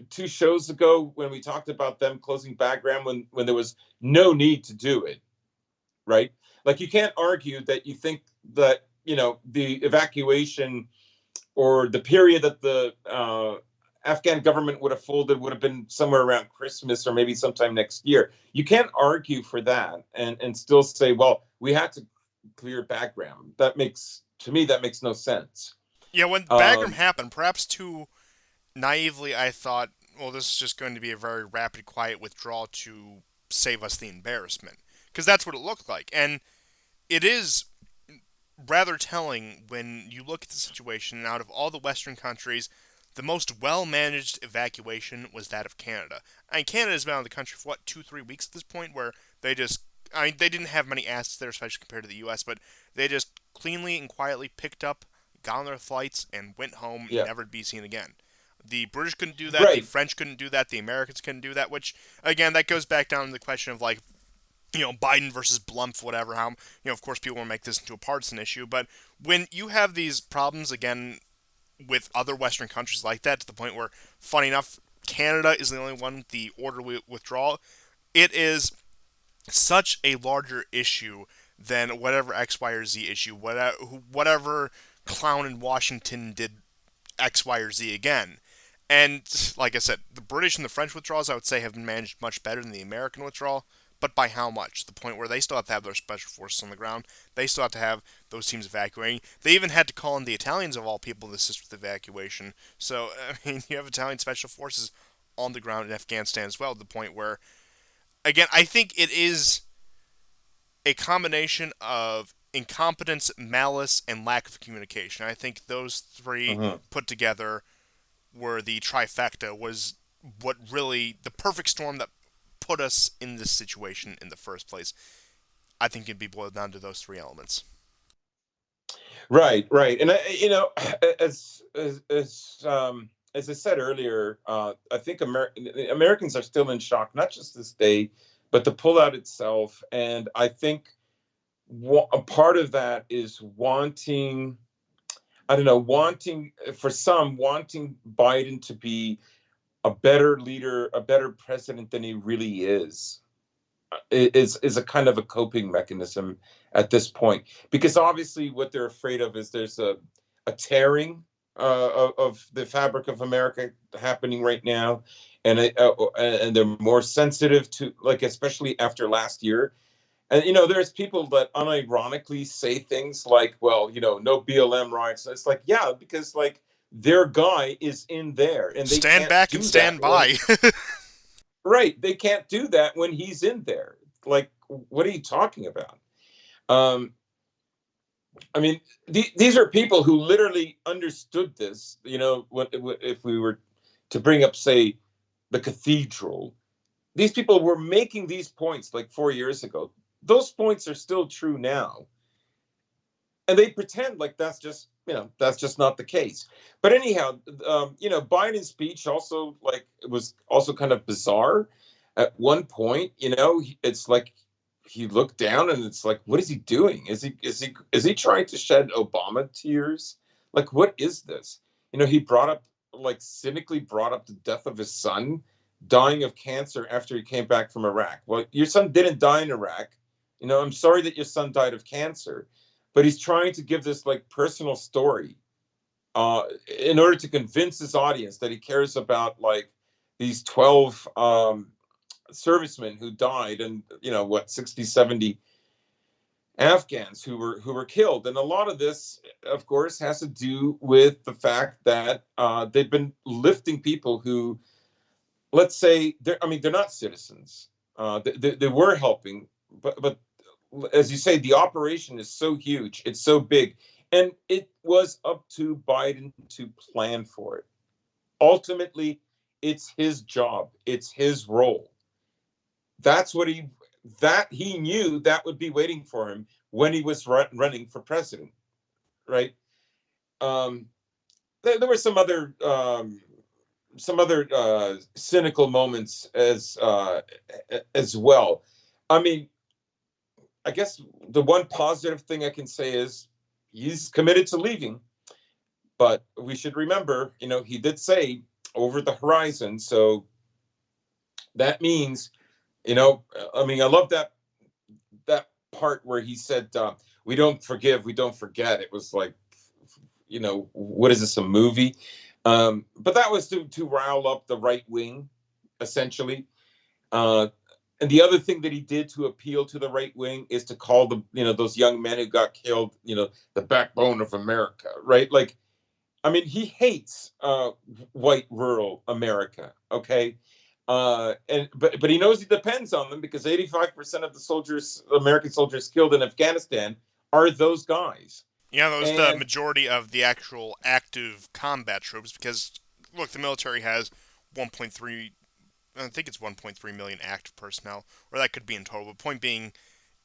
2 shows ago when we talked about them closing Bagram when there was no need to do it, right? Like you can't argue that you think that the evacuation or the period that the Afghan government would have folded would have been somewhere around Christmas or maybe sometime next year. You can't argue for that and still say, well, we had to clear Bagram. That makes no sense. Yeah, when Bagram Um, happened, perhaps too naively, I thought, well, this is just going to be a very rapid, quiet withdrawal to save us the embarrassment. Because that's what it looked like. And it is rather telling when you look at the situation, and out of all the Western countries, the most well managed evacuation was that of Canada. I mean, Canada's been out of the country for, what, 2, 3 weeks at this point, where they just. I mean, they didn't have many assets there, especially compared to the U.S., but they just cleanly and quietly picked up, got on their flights, and went home, yeah, never to be seen again. The British couldn't do that, the right. French couldn't do that, the Americans couldn't do that, which, again, that goes back down to the question of, like, Biden versus Blumph, whatever. How of course, people want to make this into a partisan issue, but when you have these problems again with other Western countries like that, to the point where, funny enough, Canada is the only one with the orderly withdrawal, it is such a larger issue than whatever X, Y, or Z issue, whatever clown in Washington did X, Y, or Z again. And like I said, the British and the French withdrawals, I would say, have been managed much better than the American withdrawal. But by how much? The point where they still have to have their special forces on the ground. They still have to have those teams evacuating. They even had to call in the Italians, of all people, to assist with evacuation. So, I mean, you have Italian special forces on the ground in Afghanistan as well, to the point where, again, I think it is a combination of incompetence, malice, and lack of communication. I think those three Mhm. put together were the trifecta, was what really the perfect storm that put us in this situation in the first place. I think it'd be boiled down to those three elements. Right, right. And as I said earlier, I think Americans are still in shock, not just this day, but the pullout itself. And I think a part of that is wanting, I don't know, wanting Biden to be a better leader, a better president than he really is a kind of a coping mechanism at this point, because obviously what they're afraid of is there's a tearing of the fabric of America happening right now, and they're more sensitive to, like, especially after last year. And there's people that unironically say things like, well, no BLM riots. It's like, yeah, because like their guy is in there and they Stand can't back and do that stand when by. right, they can't do that when he's in there. Like, what are you talking about? Um, I mean, these are people who literally understood this. If we were to bring up, say, the cathedral, these people were making these points like 4 years ago. Those points are still true now, and they pretend like that's just not the case. But anyhow, Biden's speech also, like, it was also kind of bizarre. At one point, it's like he looked down and it's like, what is he doing? Is he trying to shed Obama tears? Like, what is this? He cynically brought up the death of his son dying of cancer after he came back from Iraq. Well, your son didn't die in Iraq. I'm sorry that your son died of cancer, but he's trying to give this like personal story in order to convince his audience that he cares about, like, these 12 servicemen who died, and 60, 70 Afghans who were killed. And a lot of this, of course, has to do with the fact that they've been lifting people who, let's say, they're not citizens. They were helping, but as you say, the operation is so huge, it's so big, and it was up to Biden to plan for it. Ultimately, it's his job, it's his role. That's what he knew that would be waiting for him when he was running for president, right? Um, there were some other cynical moments as well. I mean, I guess the one positive thing I can say is he's committed to leaving, but we should remember, he did say over the horizon. So that means, I mean, I love that part where he said, "We don't forgive, we don't forget." It was like, what is this, a movie? But that was to rile up the right wing, essentially. Uh, and the other thing that he did to appeal to the right wing is to call those young men who got killed, the backbone of America, right? Like, I mean, he hates white rural America. Okay. But he knows he depends on them because 85% of the American soldiers killed in Afghanistan are those guys. Yeah, that was the And majority of the actual active combat troops because, look, the military has 1.3, I think it's 1.3 million active personnel, or that could be in total. But point being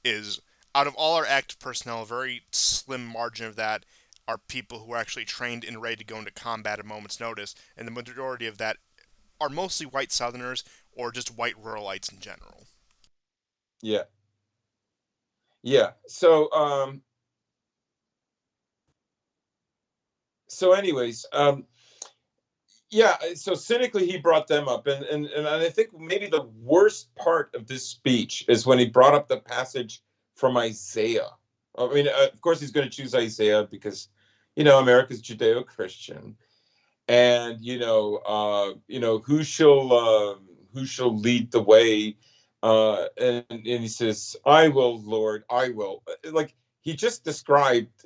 is, out of all our active personnel, a very slim margin of that are people who are actually trained and ready to go into combat at a moment's notice, and the majority of that are mostly white Southerners or just white ruralites in general. yeah, yeah. So anyways, yeah. So cynically, he brought them up, and I think maybe the worst part of this speech is when he brought up the passage from Isaiah. I mean, of course, he's going to choose Isaiah because, America's Judeo-Christian, and who shall lead the way, and he says, "I will, Lord, I will." Like, he just described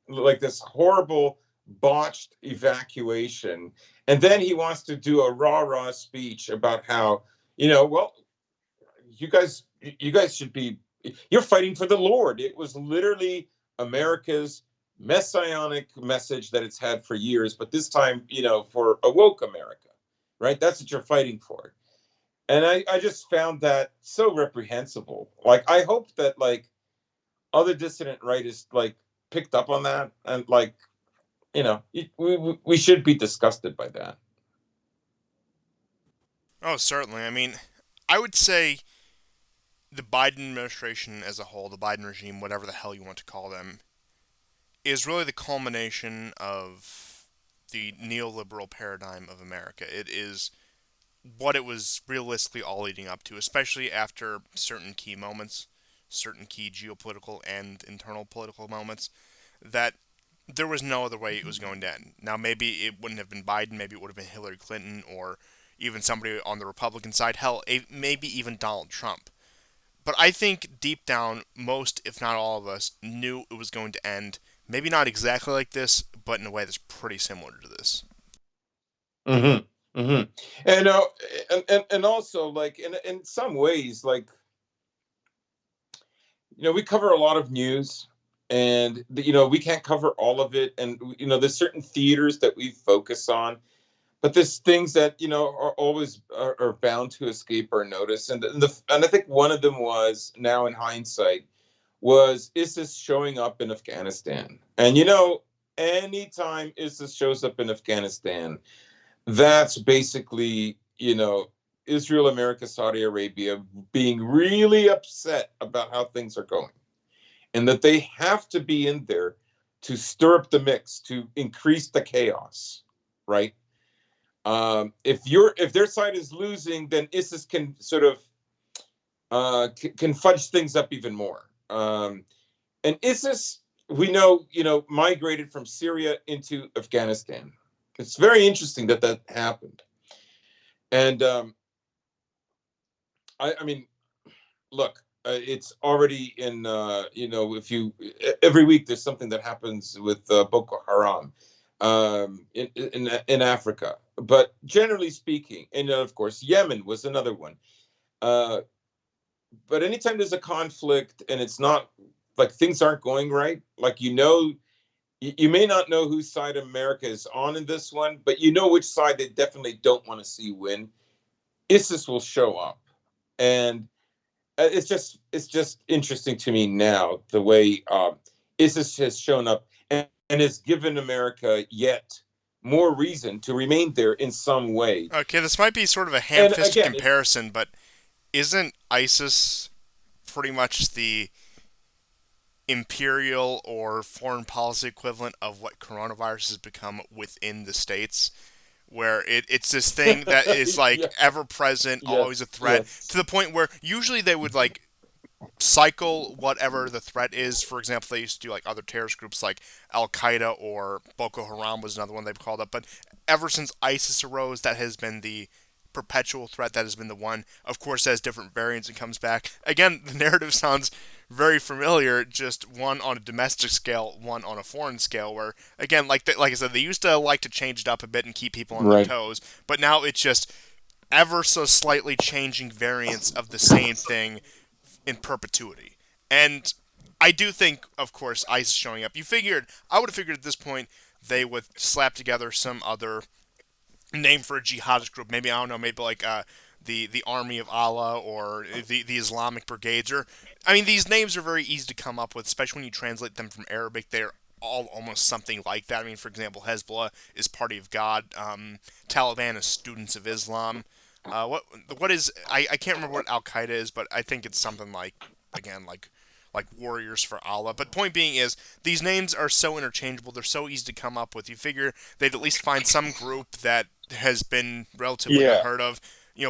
like this horrible botched evacuation, and then he wants to do a rah-rah speech about how, well, you guys should be, you're fighting for the Lord. It was literally America's messianic message that it's had for years, but this time, for a woke America, right? That's what you're fighting for. And I just found that so reprehensible. Like, I hope that, like, other dissident rightists, like, picked up on that, and, like, we should be disgusted by that. Oh, certainly. I mean, I would say the Biden administration as a whole, the Biden regime, whatever the hell you want to call them, is really the culmination of the neoliberal paradigm of America. It is what it was realistically all leading up to, especially after certain key moments, certain key geopolitical and internal political moments, that there was no other way it was going to end. Now, maybe it wouldn't have been Biden, maybe it would have been Hillary Clinton, or even somebody on the Republican side, hell, maybe even Donald Trump. But I think deep down, most, if not all of us, knew it was going to end. Maybe not exactly like this, but in a way that's pretty similar to this. Mm-hmm. Mm-hmm. And and also, like, in some ways, like, we cover a lot of news, and we can't cover all of it, and there's certain theaters that we focus on, but there's things that are always are bound to escape our notice, and I think one of them was, now in hindsight, was ISIS showing up in Afghanistan. And anytime ISIS shows up in Afghanistan, that's basically, Israel, America, Saudi Arabia being really upset about how things are going, and that they have to be in there to stir up the mix, to increase the chaos, right? If their side is losing, then ISIS can sort of can fudge things up even more. And ISIS, we know, migrated from Syria into Afghanistan. It's very interesting that happened. And I mean, look, it's already in, if you, every week there's something that happens with Boko Haram in Africa. But generally speaking, and of course, Yemen was another one. but anytime there's a conflict and it's not like things aren't going right, like you may not know whose side America is on in this one, but you know which side they definitely don't want to see win. ISIS will show up, and it's just interesting to me now the way ISIS has shown up and has given America yet more reason to remain there in some way. Okay, this might be sort of a And ham-fisted again, it's comparison, but isn't ISIS pretty much the imperial or foreign policy equivalent of what coronavirus has become within the states? Where it's this thing that is like yeah, ever present, always a yes, threat, to yes, the point where usually they would like cycle whatever the threat is. For example, they used to do like other terrorist groups like Al Qaeda or Boko Haram was another one they've called up. But ever since ISIS arose, that has been the perpetual threat. That has been the one. Of course, has different variants and comes back. Again, the narrative sounds very familiar. Just one on a domestic scale, one on a foreign scale. Where again, like I said, they used to like to change it up a bit and keep people on their right. toes. But now it's just ever so slightly changing variants of the same thing in perpetuity. And I do think, of course, ICE showing up. I would have figured at this point they would slap together some other name for a jihadist group. Maybe, I don't know, maybe like the Army of Allah or the Islamic Brigades. Or, I mean, these names are very easy to come up with, especially when you translate them from Arabic. They're all almost something like that. I mean, for example, Hezbollah is Party of God. Taliban is Students of Islam. What is I can't remember what Al Qaeda is, but I think it's something like again like Warriors for Allah. But point being is these names are so interchangeable. They're so easy to come up with. You figure they'd at least find some group that has been relatively Yeah, unheard of.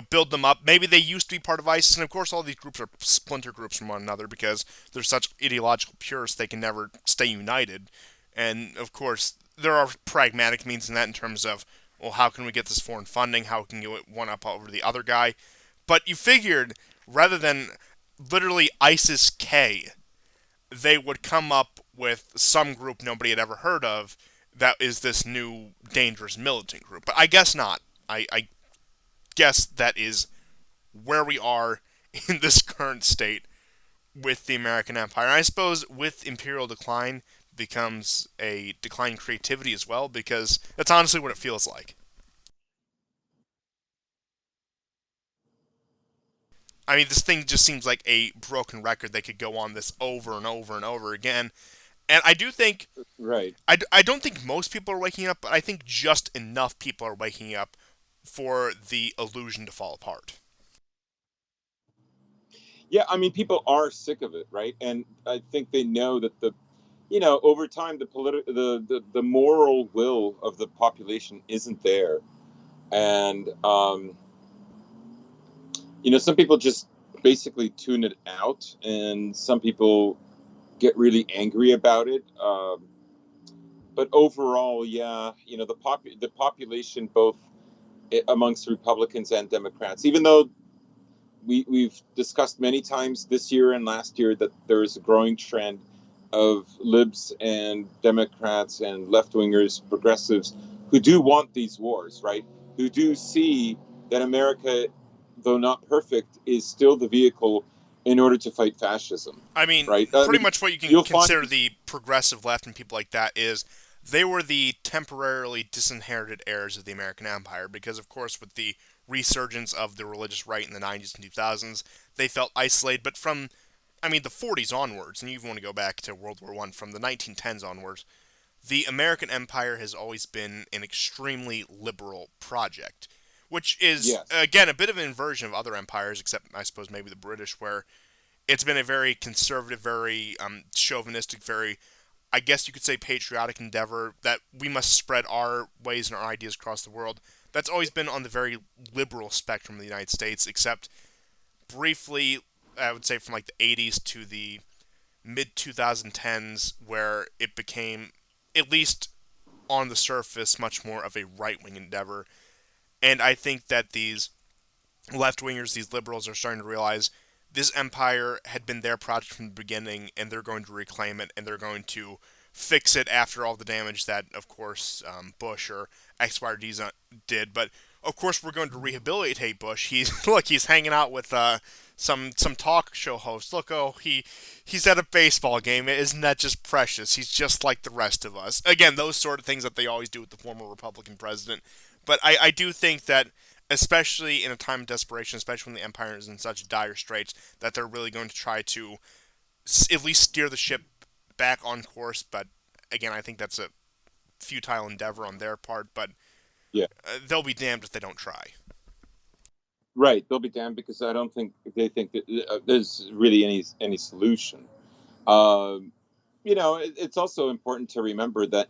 Build them up. Maybe they used to be part of ISIS, and of course, all these groups are splinter groups from one another because they're such ideological purists they can never stay united. And of course, there are pragmatic means in that in terms of, well, how can we get this foreign funding? How can you get one up over the other guy? But you figured rather than literally ISIS K, they would come up with some group nobody had ever heard of that is this new dangerous militant group. But I guess not. I guess that is where we are in this current state with the American Empire. And I suppose with imperial decline becomes a decline in creativity as well, because that's honestly what it feels like. I mean, this thing just seems like a broken record. They could go on this over and over and over again. And I do think, right. I don't think most people are waking up, but I think just enough people are waking up for the illusion to fall apart. Yeah, I mean, people are sick of it, right? And I think they know that over time, the moral will of the population isn't there, and some people just basically tune it out, and some people get really angry about it. But overall, yeah, the population, both amongst Republicans and Democrats, even though we've discussed many times this year and last year that there is a growing trend of libs and Democrats and left wingers, progressives, who do want these wars, right? Who do see that America, though not perfect, is still the vehicle in order to fight fascism, I mean, right? I pretty mean, much what you can you'll find, consider the progressive left and people like that is they were the temporarily disinherited heirs of the American Empire because, of course, with the resurgence of the religious right in the 90s and 2000s, they felt isolated. But from, I mean, the 40s onwards, and you even want to go back to World War One, from the 1910s onwards, the American Empire has always been an extremely liberal project, which is, yes, again, a bit of an inversion of other empires, except I suppose maybe the British, where it's been a very conservative, very chauvinistic, very, I guess you could say, patriotic endeavor that we must spread our ways and our ideas across the world. That's always been on the very liberal spectrum of the United States, except briefly, I would say from like the 80s to the mid 2010s, where it became, at least on the surface, much more of a right wing endeavor. And I think that these left wingers, these liberals, are starting to realize this empire had been their project from the beginning, and they're going to reclaim it, and they're going to fix it after all the damage that, of course, Bush or XYZ did. But of course, we're going to rehabilitate Bush. He's look, he's hanging out with some talk show host. Look, oh, he's at a baseball game. Isn't that just precious? He's just like the rest of us. Again, those sort of things that they always do with the former Republican president. But I do think that, especially in a time of desperation, especially when the empire is in such dire straits, that they're really going to try to at least steer the ship back on course. But again, I think that's a futile endeavor on their part. But Yeah. they'll be damned if they don't try. Right. They'll be damned because I don't think they think that there's really any solution. Um, it's also important to remember that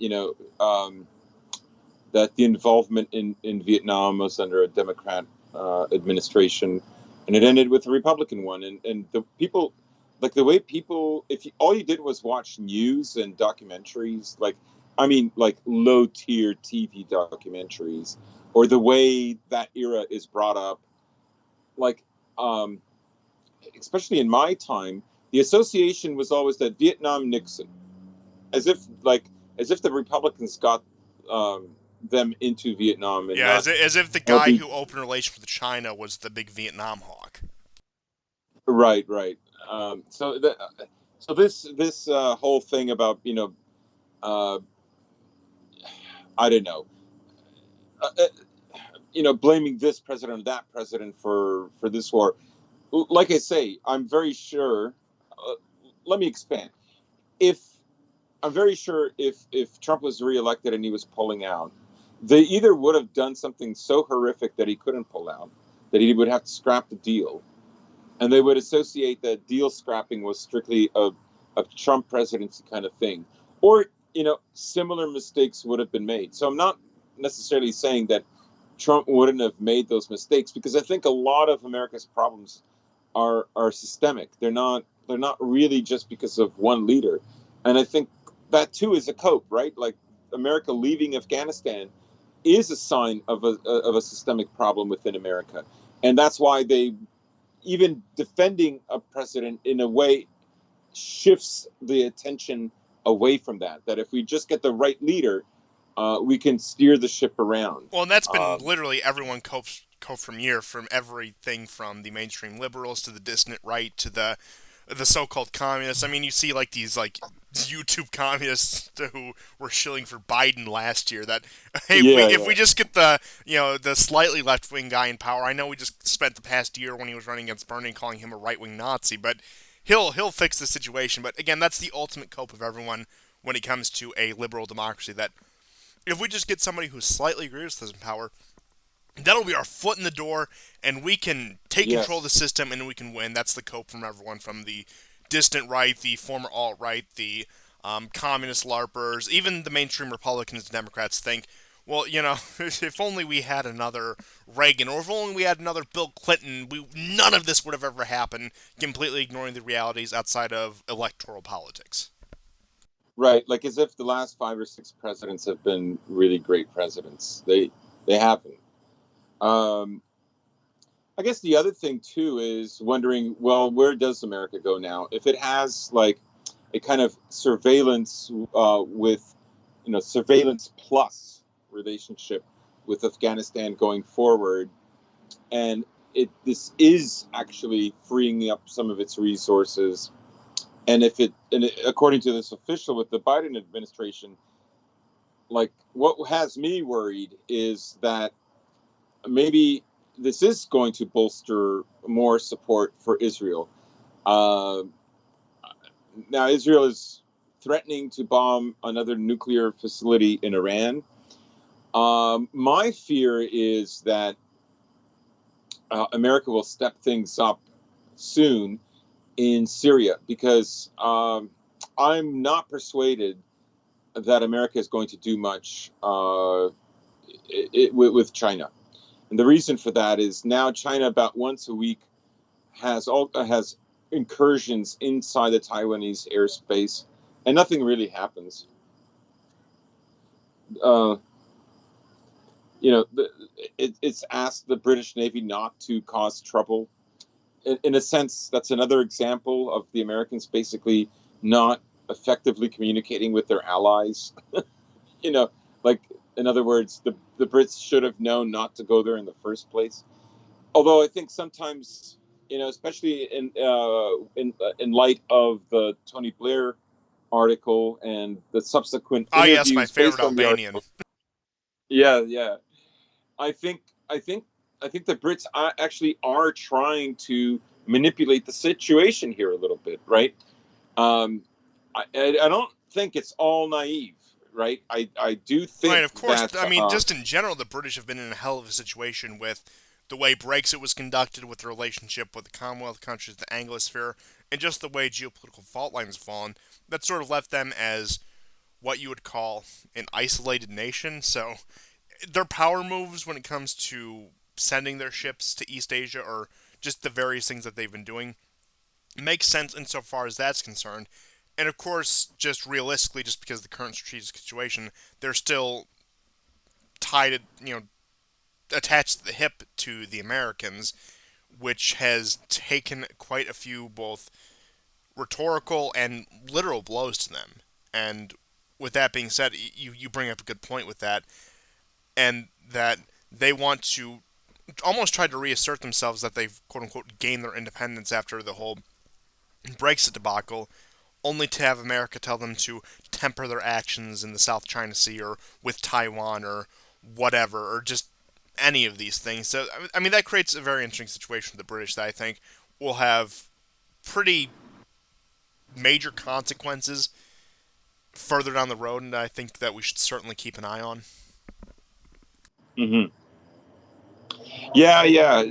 that the involvement in Vietnam was under a Democrat administration, and it ended with a Republican one. And the people, like the way people, if you, all you did was watch news and documentaries, like low tier TV documentaries, or the way that era is brought up, like um, especially in my time, the association was always that Vietnam Nixon, as if like as if the Republicans got um, them into Vietnam and Yeah, not as if the guy helping. who opened relations with China was the big Vietnam hawk. Right, right. So this whole thing about uh, I don't know, uh, uh, blaming this president or that president for this war. Like I say, I'm very sure. Uh, Let me expand. If I'm very sure if Trump was reelected and he was pulling out, they either would have done something so horrific that he couldn't pull out, that he would have to scrap the deal, and they would associate that deal scrapping was strictly a Trump presidency kind of thing, or similar mistakes would have been made. So I'm not necessarily saying that Trump wouldn't have made those mistakes, because I think a lot of America's problems are systemic. They're not really just because of one leader, and I think that too is a cope, right? Like America leaving Afghanistan is a sign of a systemic problem within America, and that's why they even defending a president in a way shifts the attention away from that. That if we just get the right leader, we can steer the ship around. Well, and that's been Um, literally everyone cope from year, from everything from the mainstream liberals to the distant right to the so-called communists. I mean, you see like these like YouTube communists who were shilling for Biden last year. That hey, yeah, if yeah, we just get the slightly left-wing guy in power, I know we just spent the past year when he was running against Bernie calling him a right-wing Nazi, but he'll fix the situation. But again, that's the ultimate cope of everyone when it comes to a liberal democracy. That if we just get somebody who slightly agrees with us in power, that'll be our foot in the door, and we can take control of the yes, system, and we can win. That's the cope from everyone, from the distant right, the former alt right, the communist larpers, even the mainstream Republicans and Democrats think, well, if only we had another Reagan, or if only we had another Bill Clinton, none of this would have ever happened. Completely ignoring the realities outside of electoral politics. right. Like as if the last 5 or 6 presidents have been really great presidents. They haven't. Um, I guess the other thing too is wondering, well, where does America go now? If it has like a kind of surveillance with, surveillance plus relationship with Afghanistan going forward, and this is actually freeing up some of its resources, according to this official with the Biden administration, like what has me worried is that maybe this is going to bolster more support for Israel. Uh, Now, Israel is threatening to bomb another nuclear facility in Iran. My fear is that America will step things up soon in Syria, because I'm not persuaded that America is going to do much with China. And the reason for that is now China about once a week has incursions inside the Taiwanese airspace, and nothing really happens. Uh, it's asked the British Navy not to cause trouble. In a sense, that's another example of the Americans basically not effectively communicating with their allies. you know, like in other words, the Brits should have known not to go there in the first place. Although I think sometimes especially in light of the Tony Blair article and the subsequent Ah, yes, my interviews favorite based on the Albanian. article. Yeah, yeah. I think I think I think the Brits actually are trying to manipulate the situation here a little bit, right? Um, I don't think it's all naive, right? I do Right, think of course. that I mean, just in general, the British have been in a hell of a situation with the way Brexit was conducted, with the relationship with the Commonwealth countries, the Anglosphere, and just the way geopolitical fault lines have fallen. That sort of left them as what you would call an isolated nation. So their power moves when it comes to sending their ships to East Asia or just the various things that they've been doing makes sense insofar as that's concerned. And of course, just realistically, just because of the current strategic situation, they're still tied, attached to the hip to the Americans, which has taken quite a few both rhetorical and literal blows to them. And with that being said, you bring up a good point with that, and that they want to almost try to reassert themselves that they've quote unquote gained their independence after the whole Brexit debacle, only to have America tell them to temper their actions in the South China Sea or with Taiwan or whatever, or just any of these things. So, I mean, that creates a very interesting situation for the British that I think will have pretty major consequences further down the road, and I think that we should certainly keep an eye on. hmm yeah, yeah,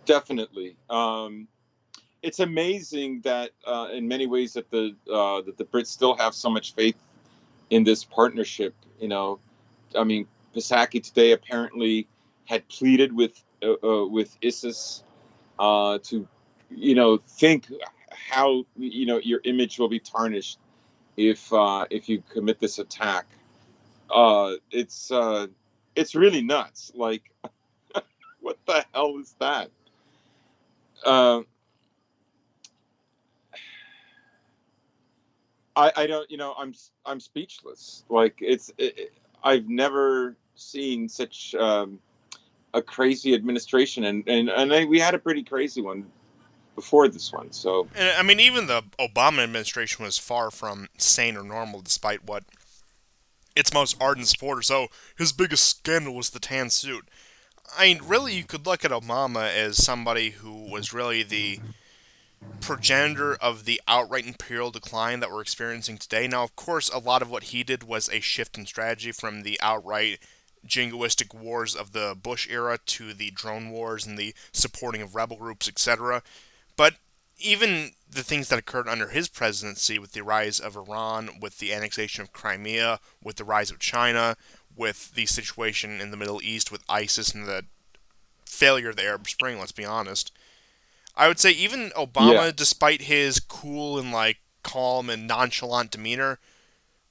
definitely. It's amazing that in many ways that the Brits still have so much faith in this partnership. I mean, Pisaki today apparently had pleaded with ISIS to think how your image will be tarnished if you commit this attack. Uh, it's uh, it's really nuts. Like, what the hell is that? Uh, I don't, I'm speechless. Like, I've never seen such a crazy administration, and we had a pretty crazy one before this one. So And I mean, even the Obama administration was far from sane or normal, despite what its most ardent supporters. Oh, his biggest scandal was the tan suit. I mean, really, you could look at Obama as somebody who was really the progenitor of the outright imperial decline that we're experiencing today. Now, of course, a lot of what he did was a shift in strategy from the outright jingoistic wars of the Bush era to the drone wars and the supporting of rebel groups, etc. But even the things that occurred under his presidency, with the rise of Iran, with the annexation of Crimea, with the rise of China, with the situation in the Middle East with ISIS and the failure of the Arab Spring, let's be honest, I would say even yeah, Obama, despite his cool and calm and nonchalant demeanor,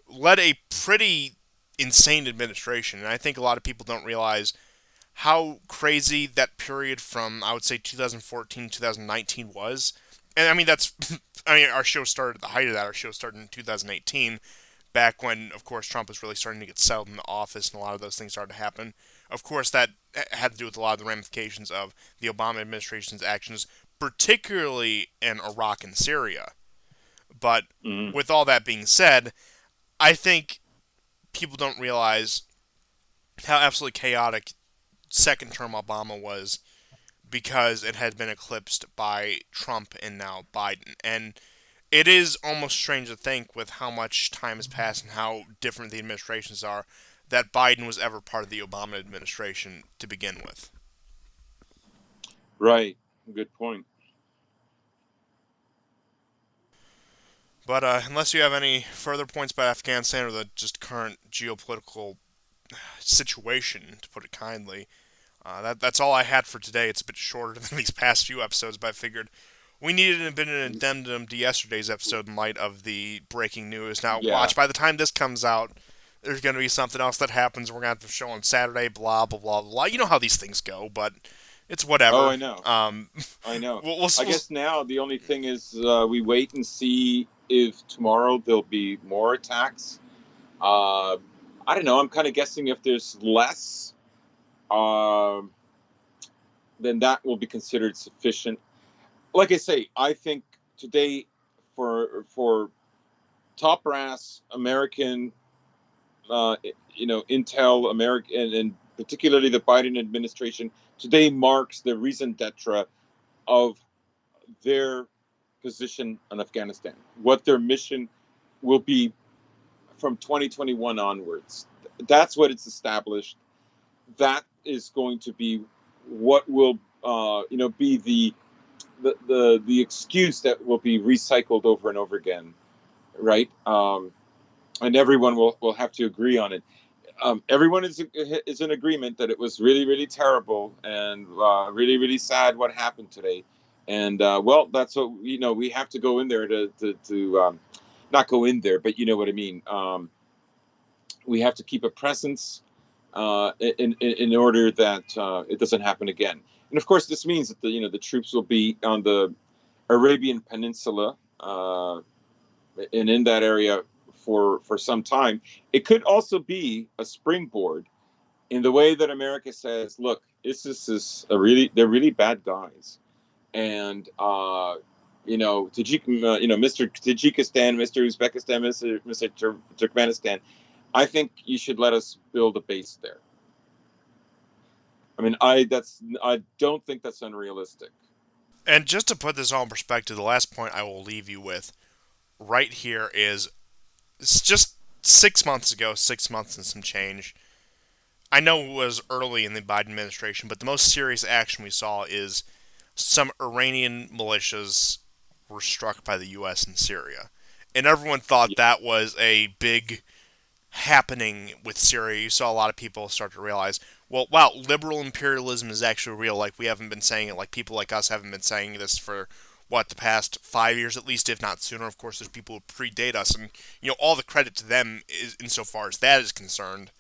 led a pretty insane administration. And I think a lot of people don't realize how crazy that period from, I would say, 2014 to 2019 was. And I mean, that's, I mean, our show started at the height of that. Our show started in 2018, back when, of course, Trump was really starting to get settled in the office and a lot of those things started to happen. Of course, that had to do with a lot of the ramifications of the Obama administration's actions, particularly in Iraq and Syria. But hmm with all that being said, I think people don't realize how absolutely chaotic second term Obama was because it had been eclipsed by Trump and now Biden. And it is almost strange to think, with how much time has passed and how different the administrations are, that Biden was ever part of the Obama administration to begin with. right. Good point. But unless you have any further points about Afghanistan or the just current geopolitical situation, to put it kindly, that's all I had for today. It's a bit shorter than these past few episodes, but I figured we needed a bit of an addendum to yesterday's episode in light of the breaking news. Now, Yeah. watch, by the time this comes out, there's going to be something else that happens. We're going to have to show on Saturday, blah, blah, blah, blah. You know how these things go, but it's Oh, whatever. I know. I know. I We'll guess now the only thing is we wait and see if tomorrow there'll be more attacks. Uh, I don't know. I'm kind of guessing if there's less, um, then that will be considered sufficient. like I say, I think today for top brass American, uh, Intel American, and particularly the Biden administration, today marks the raison d'être of their position on Afghanistan, what their mission will be from 2021 onwards. That's what it's established. That is going to be what will, be the excuse that will be recycled over and over again, right? And everyone will have to agree on it. Everyone is in agreement that it was really really terrible and really really sad what happened today. And well, that's what we have to go in there to not go in there, but you know what I mean. We have to keep a presence in order that it doesn't happen again. And of course, this means that the troops will be on the Arabian Peninsula, and in that area for some time. It could also be a springboard in the way that America says, "Look, this is they're really bad guys," and Mr. Tajikistan, Mr. Uzbekistan, Mr. Turkmenistan. I think you should let us build a base there. I mean, I don't think that's unrealistic. And just to put this all in perspective, the last point I will leave you with right here is it's just 6 months ago, 6 months and some change. I know it was early in the Biden administration, but the most serious action we saw is some Iranian militias were struck by the U.S. in Syria. And everyone thought Yeah, that was a big happening with Syria. You saw a lot of people start to realize, well, wow, liberal imperialism is actually real. Like, we haven't been saying it, like, people like us haven't been saying this for, what, the past 5 years at least, if not sooner. Of course, there's people who predate us, and, all the credit to them is insofar as that is concerned.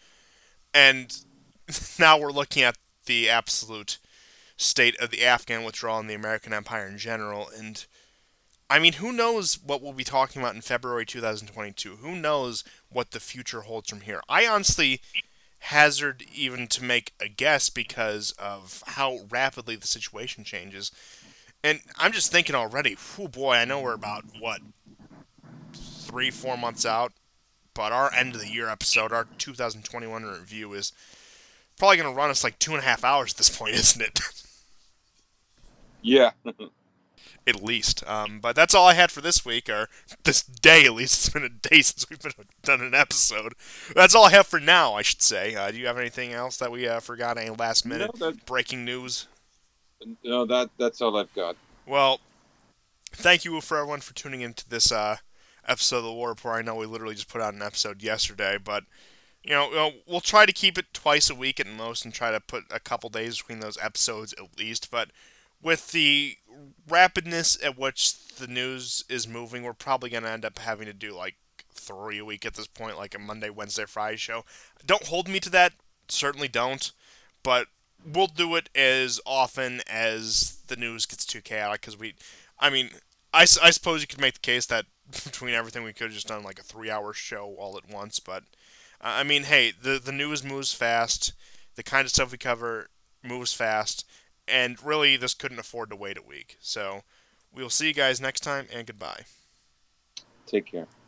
And now we're looking at the absolute state of the Afghan withdrawal and the American empire in general. And I mean, who knows what we'll be talking about in February 2022? Who knows what the future holds from here? I honestly hazard even to make a guess because of how rapidly the situation changes. And I'm just thinking already, oh boy, I know we're about, what, 3, 4 months out, but our end of the year episode, our 2021 review, is probably going to run us like 2.5 hours at this point, isn't it? yeah. At least. But that's all I had for this week, or this day at least. It's been a day since we've done an episode. That's all I have for now, I should say. Do you have anything else that we forgot? Any last No, minute breaking news? that's all I've got. Well, thank you for everyone for tuning into this episode of the War Report. I know we literally just put out an episode yesterday, but we'll try to keep it twice a week at most, and try to put a couple days between those episodes at least. But with the rapidness at which the news is moving, we're probably going to end up having to do like 3 a week at this point, like a Monday, Wednesday, Friday show. Don't hold me to that. Certainly don't. But we'll do it as often as the news gets too chaotic. Because I mean, I suppose you could make the case that between everything we could have just done like a 3 hour show all at once. But I mean, hey, the news moves fast. The kind of stuff we cover moves fast, and really, this couldn't afford to wait a week. So, we'll see you guys next time, and goodbye. Take care.